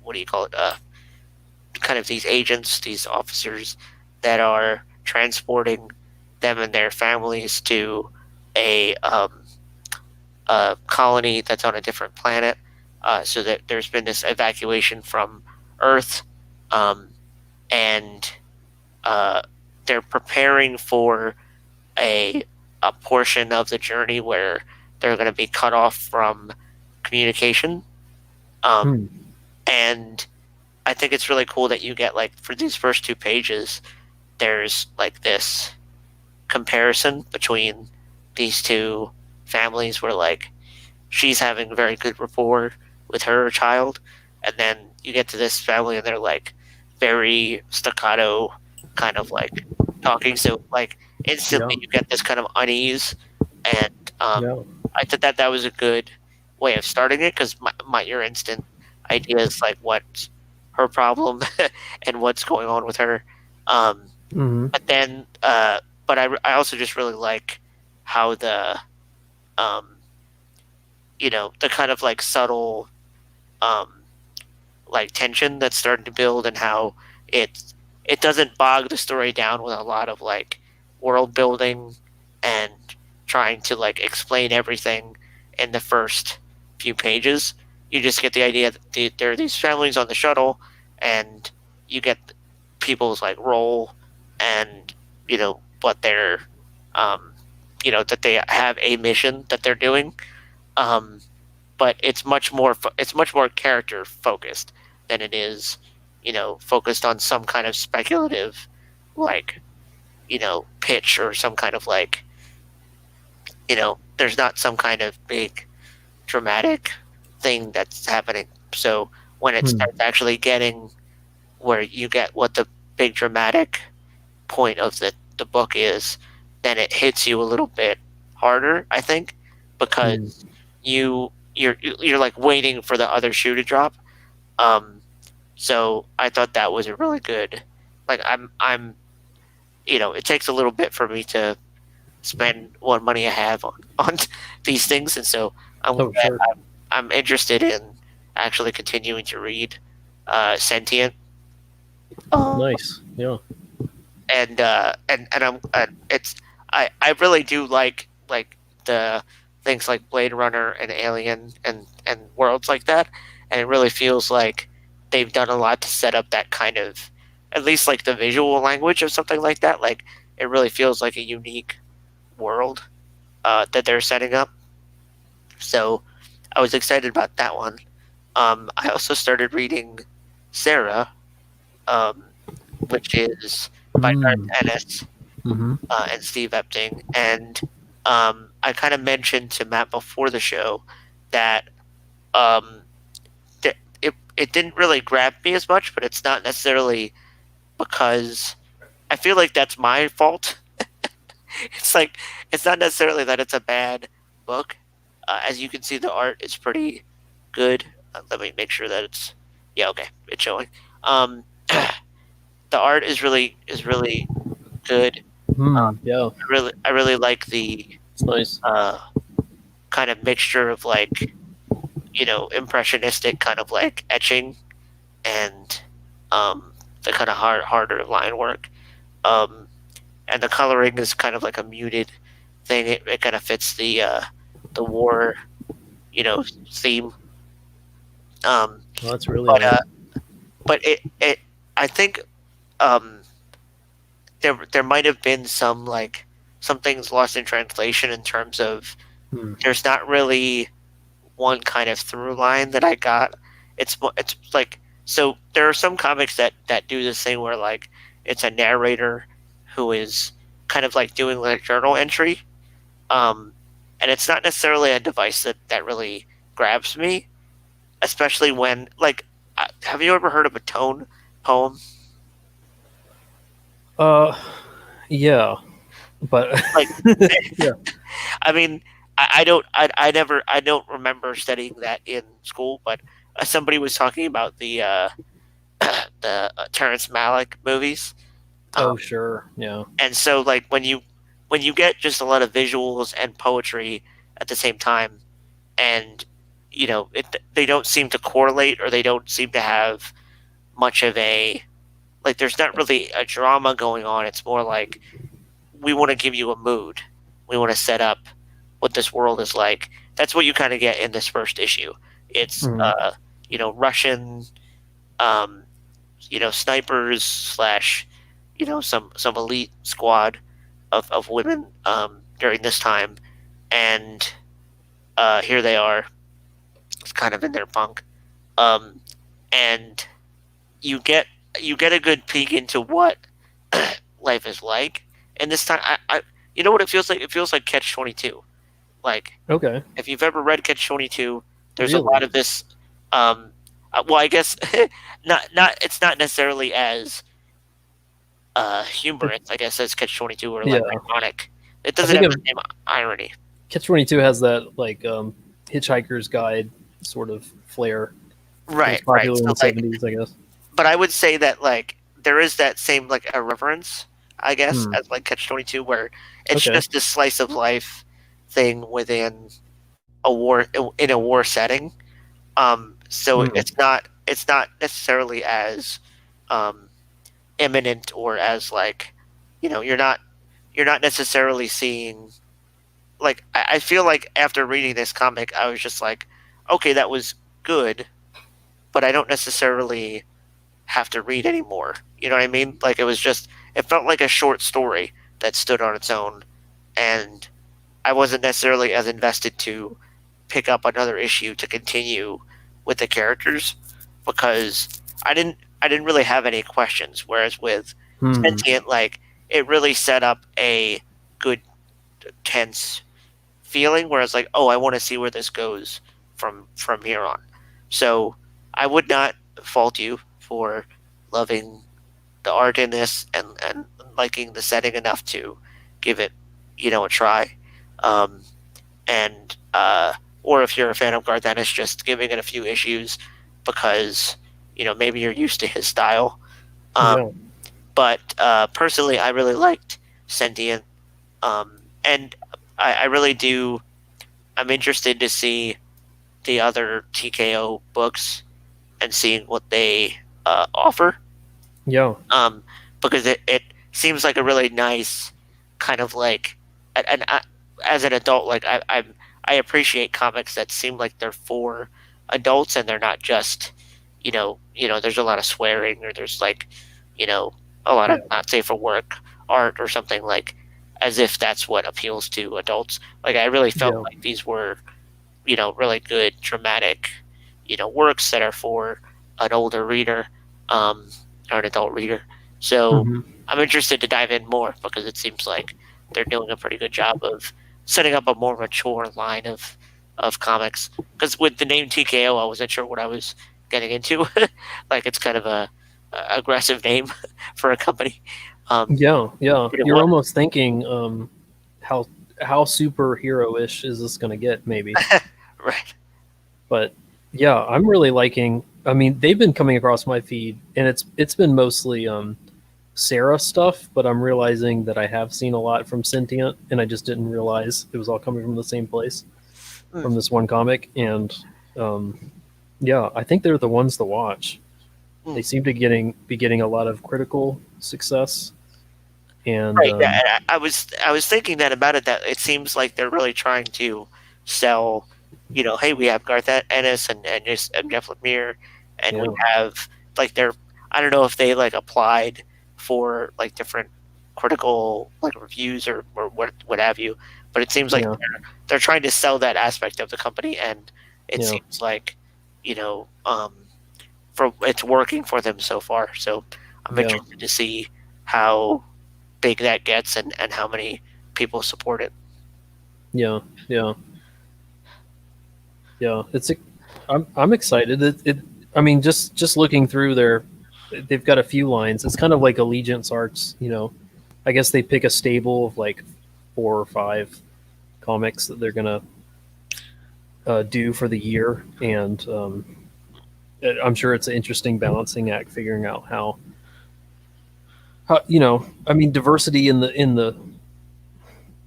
what do you call it? Kind of these agents, these officers that are transporting them and their families to a colony that's on a different planet. So that there's been this evacuation from Earth, and they're preparing for a portion of the journey where they're going to be cut off from communication, and I think it's really cool that you get like for these first 2 pages, there's like this comparison between these two families where like she's having very good rapport with her child, and then you get to this family and they're like very staccato kind of like talking, so like instantly Yeah. you get this kind of unease, and Yeah. I thought that that was a good way of starting it, because your instant idea is like what's her problem and what's going on with her, Hmm. but then but I also just really like how the um, the kind of like subtle um, like tension that's starting to build, and how it it doesn't bog the story down with a lot of like world building and trying to like explain everything in the first few pages. You just get the idea that there are these families on the shuttle, and you get people's like role, and what they're um, that they have a mission that they're doing, um, but it's much more character focused than it is focused on some kind of speculative like pitch, or some kind of like there's not some kind of big dramatic thing that's happening. So when it starts actually getting where you get what the big dramatic point of the book is, then it hits you a little bit harder, I think, because you're like waiting for the other shoe to drop. Um, so I thought that was a really good. Like I'm it takes a little bit for me to spend what money I have on these things, and so I'm Oh, glad sure. I'm interested in actually continuing to read Sentient. Nice. Yeah. And it's I really do like the things like Blade Runner and Alien and worlds like that, and it really feels like they've done a lot to set up that kind of, at least like the visual language of something like that. Like it really feels like a unique world that they're setting up. So I was excited about that one. I also started reading Sarah, um, which is by Garth Mm. Ennis Hmm. and Steve Epting. And I kind of mentioned to Matt before the show that um, it didn't really grab me as much, but it's not necessarily because I feel like that's my fault. It's like it's not necessarily that it's a bad book. As you can see, the art is pretty good. Let me make sure that it's yeah, okay, it's showing. Um, the art is really good. Yeah. I really like the It's nice. uh, kind of mixture of like impressionistic kind of like etching, and the kind of harder line work, um, and the coloring is kind of like a muted thing. It kind of fits the war theme, um, Oh, that's really but nice. it I think um, there might have been some like some things lost in translation in terms of Hmm. there's not really one kind of through line that I got. It's like, so there are some comics that do this thing where like it's a narrator who is kind of like doing like journal entry, um, and it's not necessarily a device that really grabs me, especially when like have you ever heard of a tone poem? Uh, yeah, but Like yeah. I mean, I don't remember studying that in school, but somebody was talking about the Terrence Malick movies, Oh, sure. Yeah. and so like when you get just a lot of visuals and poetry at the same time, and they don't seem to correlate, or they don't seem to have much of a like. There's not really a drama going on. It's more like we want to give you a mood. We want to set up what this world is like. That's what you kind of get in this first issue. It's Mhm. Russian um, snipers slash some elite squad of women during this time, and here they are, it's kind of in their bunk, um, and you get a good peek into what life is like. And this time, you know what it feels like? It feels like Catch 22. Like, Okay. if you've ever read Catch 22, there's a Really? lot of this. Well, I guess not. It's not necessarily as humorous, I guess, as Catch 22 or like Yeah. ironic. It I doesn't think have of the same irony. Catch 22 has that like Hitchhiker's Guide sort of flair. It was Right, right. popular in So the like, 70s, I guess. but I would say that like there is that same like irreverence, I guess, Hmm. as like Catch 22, where it's Okay. just this slice of life thing within a war in a war setting. So Hmm. it's not necessarily as um, imminent or as like, you're not necessarily seeing like I feel like after reading this comic I was just like, okay, that was good, but I don't necessarily have to read anymore. You know what I mean? Like it felt like a short story that stood on its own, and I wasn't necessarily as invested to pick up another issue to continue with the characters because I didn't really have any questions. Whereas with Hmm. Sentient, like it really set up a good tense feeling. Whereas like, oh, I want to see where this goes from here on. So I would not fault you for loving the art in this and liking the setting enough to give it, a try. Um, and or if you're a fan of Garth Ennis, just giving it a few issues because maybe you're used to his style. Um, Yeah. but personally, I really liked Sentient, and I really do. I'm interested to see the other TKO books and seeing what they offer. Yeah. um, because it seems like a really nice kind of like, and as an adult, like I appreciate comics that seem like they're for adults and they're not just, there's a lot of swearing or there's like, you know, a lot Yeah. of not safe for work art or something like, as if that's what appeals to adults. Like I really felt Yeah. like these were, really good dramatic, works that are for an older reader, or an adult reader. So Hmm. I'm interested to dive in more because it seems like they're doing a pretty good job of setting up a more mature line of comics. Because with the name TKO, I wasn't sure what I was getting into. Like it's kind of a aggressive name for a company. Yeah. Yeah. But it You're was. almost thinking, how how superhero-ish is this going to get? Maybe. Right. But yeah, I'm really liking. I mean, they've been coming across my feed, and it's been mostly Sarah stuff. But I'm realizing that I have seen a lot from Sentient, and I just didn't realize it was all coming from the same place, Mm. from this one comic. And yeah, I think they're the ones to watch. They Mm. seem to be getting a lot of critical success, and Right. Yeah, and I was thinking that about it. That it seems like they're really trying to sell. Hey, we have Garth Ennis and Jeff Lemire, and we yeah, have like they're. I don't know if they like applied for like different critical like reviews or what have you, but it seems like yeah, they're trying to sell that aspect of the company, and it yeah, seems like you know for it's working for them so far. So I'm yeah, interested to see how big that gets and how many people support it. yeah, yeah, yeah. I'm excited. I mean, just looking through their, they've got a few lines. It's kind of like Allegiance Arts. I guess they pick a stable of like 4 or 5 comics that they're gonna do for the year, and I'm sure it's an interesting balancing act, figuring out how I mean, diversity in the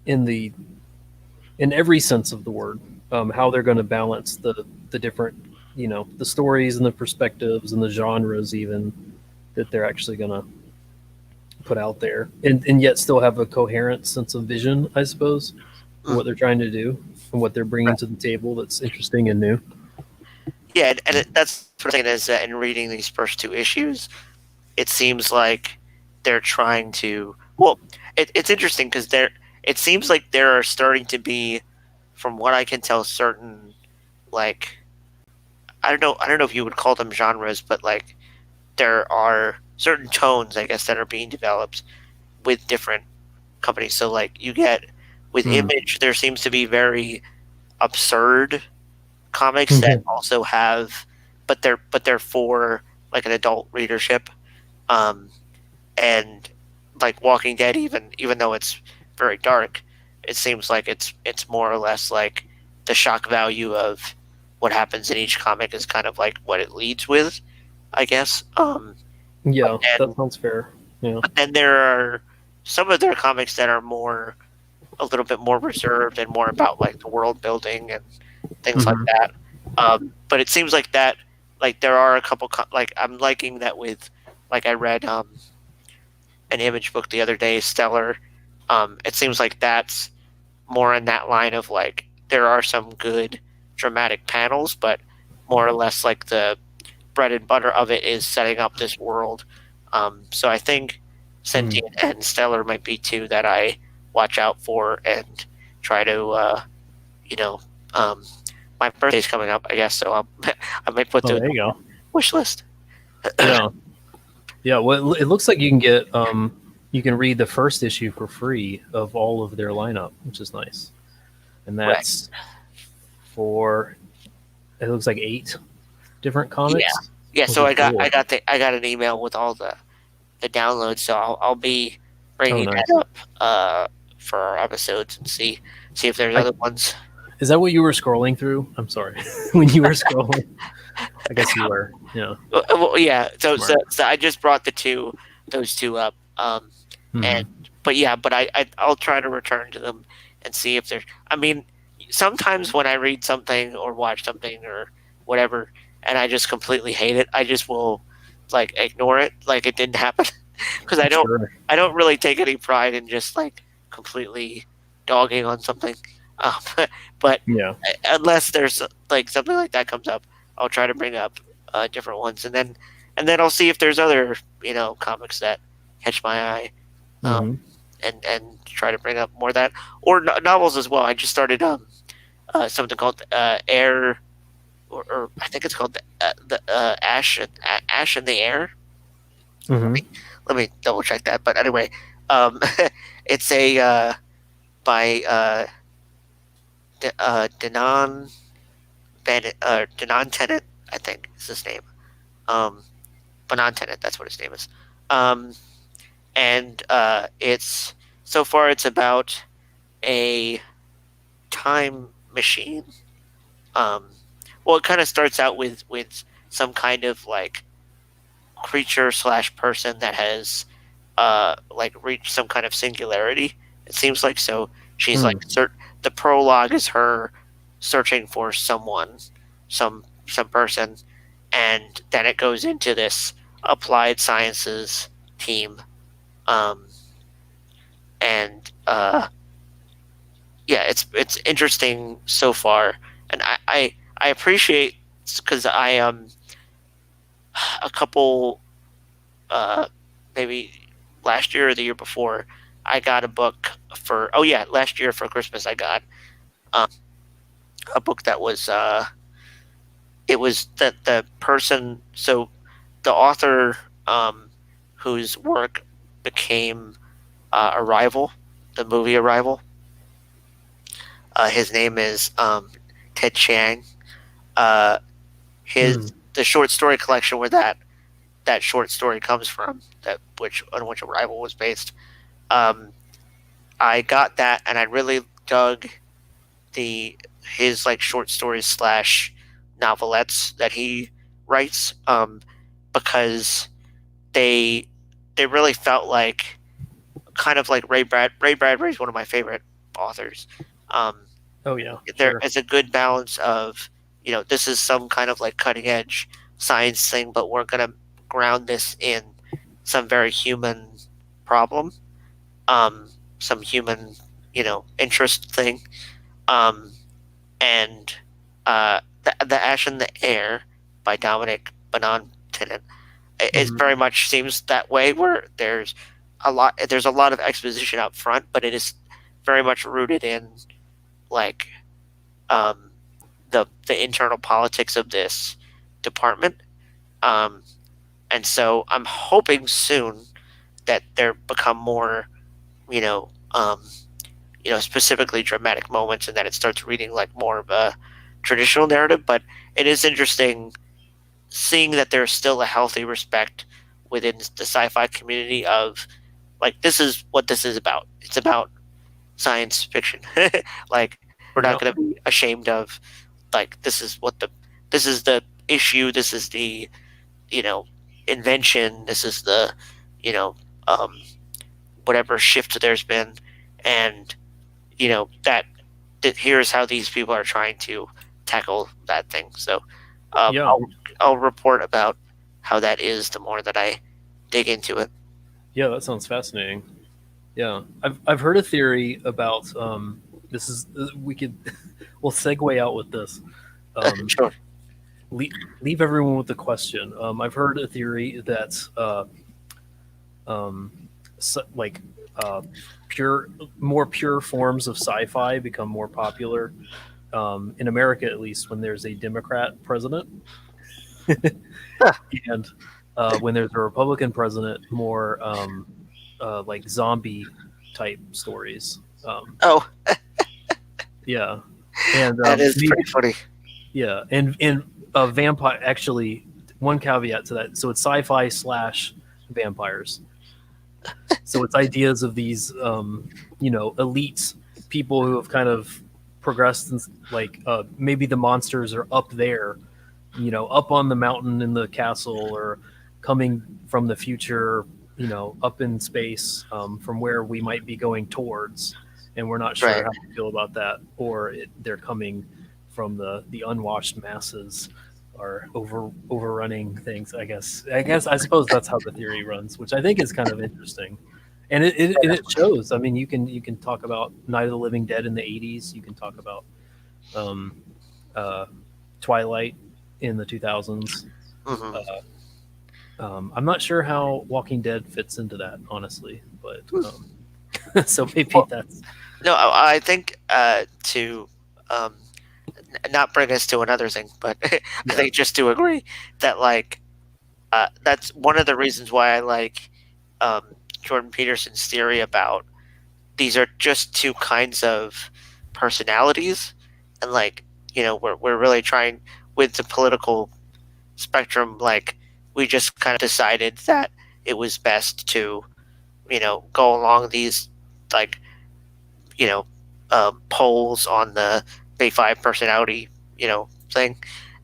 in every sense of the word, how they're going to balance the different, the stories and the perspectives and the genres even that they're actually going to put out there, and yet still have a coherent sense of vision, I suppose, for Mm. what they're trying to do and what they're bringing Right. to the table that's interesting and new. Yeah, that's what I'm saying is that in reading these first two issues, it seems like they're trying to. Well, it's interesting because it seems like there are starting to be, from what I can tell, certain like I don't know if you would call them genres, but like there are certain tones, I guess, that are being developed with different companies. So like you get with Image, there seems to be very absurd comics that also have, but they're for like an adult readership, and like Walking Dead, even though it's very dark, it seems like it's more or less like the shock value of what happens in each comic is kind of like what it leads with, I guess. Yeah, and, that sounds fair. Yeah. But then there are some of their comics that are a little bit more reserved and more about like the world building and things like that. But it seems like that, like there are a couple, like I'm liking that with, like I read an Image book the other day, Stellar. It seems like that's more in that line of like there are some good dramatic panels, but more or less like the bread and butter of it is setting up this world. So I think Sentient and Stellar might be two that I watch out for and try to, my birthday's coming up, I guess, so I might put there you go. wish list. Yeah. Yeah. Well, it looks like you can get you can read the first issue for free of all of their lineup, which is nice. And that's for, it looks like 8 different comics. Yeah. So I got an email with all the downloads, so I'll be bringing that up for our episodes and see if there's other ones. Is that what you were scrolling through? I'm sorry. When you were scrolling, I guess you were. Yeah. Well, yeah. So I just brought those two up. But I'll try to return to them and see if there's. I mean, sometimes when I read something or watch something or whatever, and I just completely hate it, I just will like ignore it, like it didn't happen, because I don't really take any pride in just like completely dogging on something. But yeah, unless there's like something like that comes up, I'll try to bring up different ones, and then I'll see if there's other comics that catch my eye, and try to bring up more of that, or novels as well. I just started something called Air, or I think it's called the Ash in the Air. Let me double check that. But anyway, it's a by Denon Tennant, I think is his name. Benon Tennant, that's what his name is. And it's so far it's about a time machine. Well, it kind of starts out with some kind of like creature / person that has like reached some kind of singularity. It seems like so. She's like the prologue is her searching for someone, some person, and then it goes into this applied sciences team, and it's interesting so far, and I appreciate, because I a couple maybe last year or the year before, I got a book for last year for Christmas I got a book that was it was that the person, so the author whose work became Arrival, the movie Arrival. His name is Ted Chiang. The short story collection where that short story comes from, on which Arrival was based. I got that, and I really dug his like short stories / novelettes that he writes, because they really felt like kind of like Ray Bradbury is one of my favorite authors. It's a good balance of, this is some kind of like cutting edge science thing, but we're going to ground this in some very human problem, some human, interest thing. And the Ash in the Air by Dominic Benon Tennant, it very much seems that way, where there's a lot of exposition up front, but it is very much rooted in like the internal politics of this department, And so I'm hoping soon that there become more, you know, specifically dramatic moments, and that it starts reading like more of a traditional narrative. But it is interesting seeing that there's still a healthy respect within the sci-fi community of like, this is what this is about. It's about science fiction. Like, we're not Yep. going to be ashamed of, like, this is the issue. This is the, you know, invention. This is the, you know, um, whatever shift there's been, and that here's how these people are trying to tackle that thing. So Yeah. I'll report about how that is the more that I dig into it. Yeah, that sounds fascinating. Yeah, I've heard a theory about this is we could we'll segue out with this. Sure. Leave everyone with the question. I've heard a theory that like more pure forms of sci-fi become more popular in America, at least when there's a Democrat president, and when there's a Republican president, more like zombie type stories. Oh, Yeah, and that is pretty funny. yeah, and vampire. Actually, one caveat to that. So it's sci-fi slash vampires. So it's ideas of these, elite people who have kind of progressed, and like maybe the monsters are up there, up on the mountain in the castle, or coming from the future, up in space, from where we might be going towards, and we're not sure Right. how we feel about that, or they're coming from the unwashed masses, are overrunning things. I suppose that's how the theory runs, which I think is kind of interesting, and it shows. I mean, you can talk about Night of the Living Dead in the '80s. You can talk about um, uh, Twilight in the 2000s. Hmm. I'm not sure how Walking Dead fits into that, honestly, but so maybe Well, that's no, I think to not bring us to another thing, but I yeah, think just to agree that like that's one of the reasons why I like um, Jordan Peterson's theory about these are just two kinds of personalities, and like we're really trying with the political spectrum, like we just kind of decided that it was best to go along these like you know polls on the big five personality thing,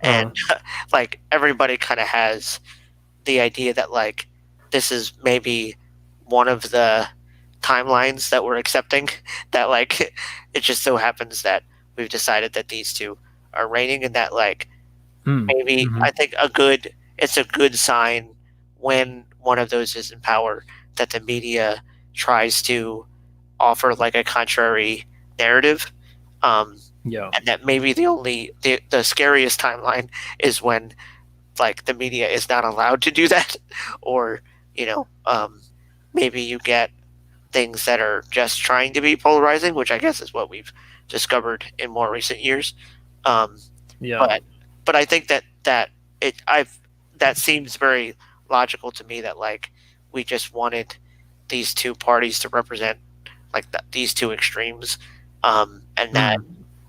uh, and like everybody kind of has the idea that like this is maybe one of the timelines that we're accepting, that like it just so happens that we've decided that these two are reigning, and that like maybe mm-hmm. I think it's a good sign when one of those is in power, that the media tries to offer like a contrary narrative, um, Yeah, and that maybe the scariest timeline is when like the media is not allowed to do that, or maybe you get things that are just trying to be polarizing, which I guess is what we've discovered in more recent years. Um, yeah, but but I think that seems very logical to me, that like we just wanted these two parties to represent like these two extremes, and that mm,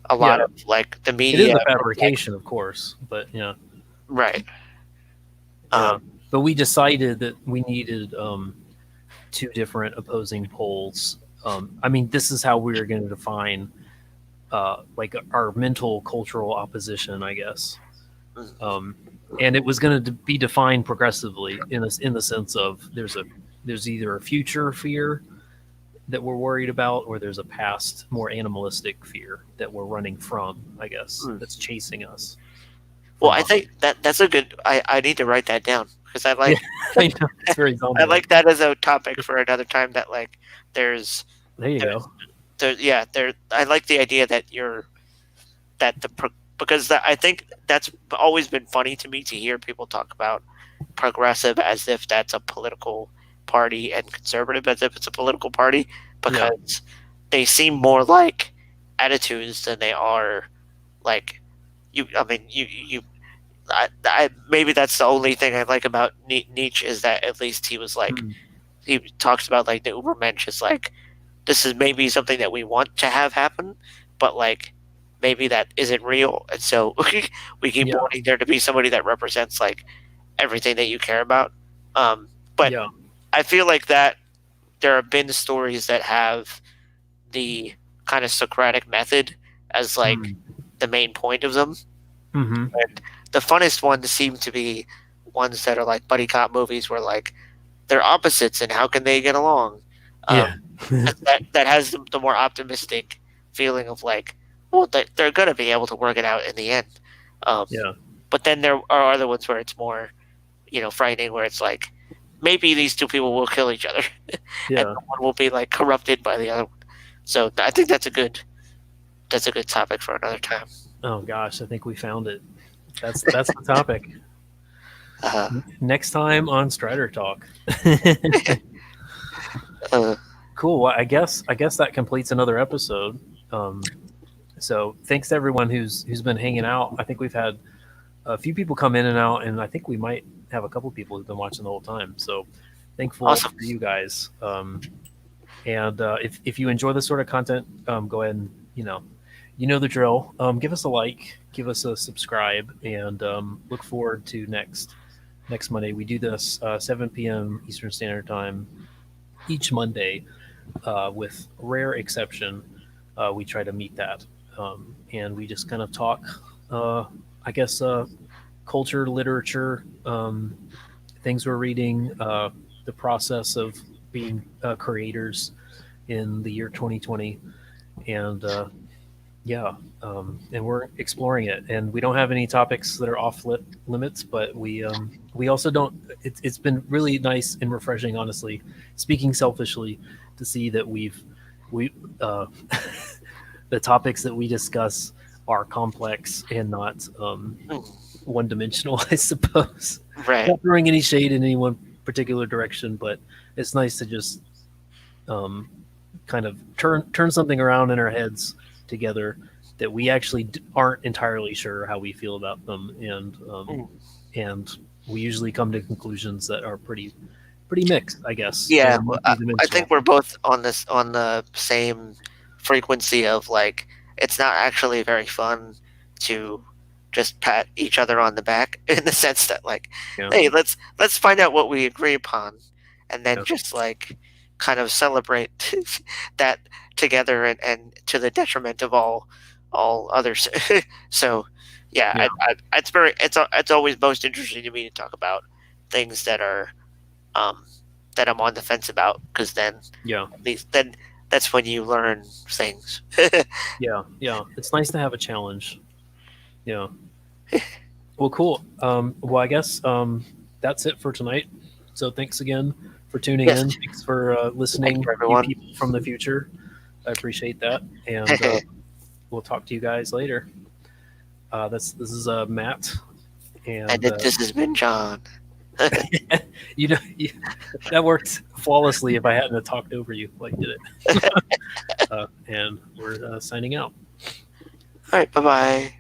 a lot yeah. of like the It is media a like, fabrication, of course, but yeah, right. yeah. Um, But we decided that we needed two different opposing poles. I mean, this is how we were going to define like our mental cultural opposition, I guess. mm, Um, and it was going to be defined progressively in the sense of there's either a future fear that we're worried about, or there's a past, more animalistic fear that we're running from, I guess, mm. that's chasing us Well, from I behind. think that's a good. I need to write that down, because I Yeah, like I know, it's very I zombie like. like that as a topic for another time. That like there's There you there's go. yeah, there. I like the idea that because I think that's always been funny to me to hear people talk about progressive as if that's a political party, and conservative as if it's a political party, Yeah, because they seem more like attitudes than they are like you. I mean, you maybe that's the only thing I like about Nietzsche is that at least he was like, he talks about like the Ubermensch is like, this is maybe something that we want to have happen, but like maybe that isn't real, and so we keep wanting there to be somebody that represents like everything that you care about. But I feel like that there have been stories that have the kind of Socratic method as like the main point of them. And the funnest ones seem to be ones that are like buddy cop movies where like they're opposites and how can they get along. That has the more optimistic feeling of like, well, they're going to be able to work it out in the end. But then there are other ones where it's more, frightening, where it's like maybe these two people will kill each other, and one will be like corrupted by the other one. So I think that's a good topic for another time. Oh gosh, I think we found it. That's the topic. Next time on StriderTalk. Cool. Well, I guess that completes another episode. So thanks to everyone who's been hanging out. I think we've had a few people come in and out, and I think we might have a couple people who've been watching the whole time. So thankful for you guys. And if you enjoy this sort of content, go ahead and you know the drill. Give us a like, give us a subscribe, and look forward to next Monday. We do this 7 p.m. Eastern Standard Time each Monday. With rare exception, we try to meet that, and we just kind of talk, I guess, culture, literature, things we're reading, the process of being creators in the year 2020, and and we're exploring it. And we don't have any topics that are off limits, but we also don't. It's been really nice and refreshing, honestly, speaking selfishly, to see that we the topics that we discuss are complex and not one-dimensional, I suppose. Right. Not throwing any shade in any one particular direction, but it's nice to just kind of turn something around in our heads together that we actually aren't entirely sure how we feel about them, and we usually come to conclusions that are pretty mixed, I guess. Yeah, I think we're both on the same frequency of like, it's not actually very fun to just pat each other on the back, in the sense that like, hey, let's find out what we agree upon, and then just like kind of celebrate that together, and to the detriment of all others. So it's always most interesting to me to talk about things that are that I'm on the fence about, because then then that's when you learn things. It's nice to have a challenge. Well, cool. Well, I guess that's it for tonight. So thanks again for tuning in. Thanks for listening, you people from the future. I appreciate that, and we'll talk to you guys later. This is Matt, and this has been John. That worked flawlessly if I hadn't talked over you like did it. And we're signing out. All right, bye-bye.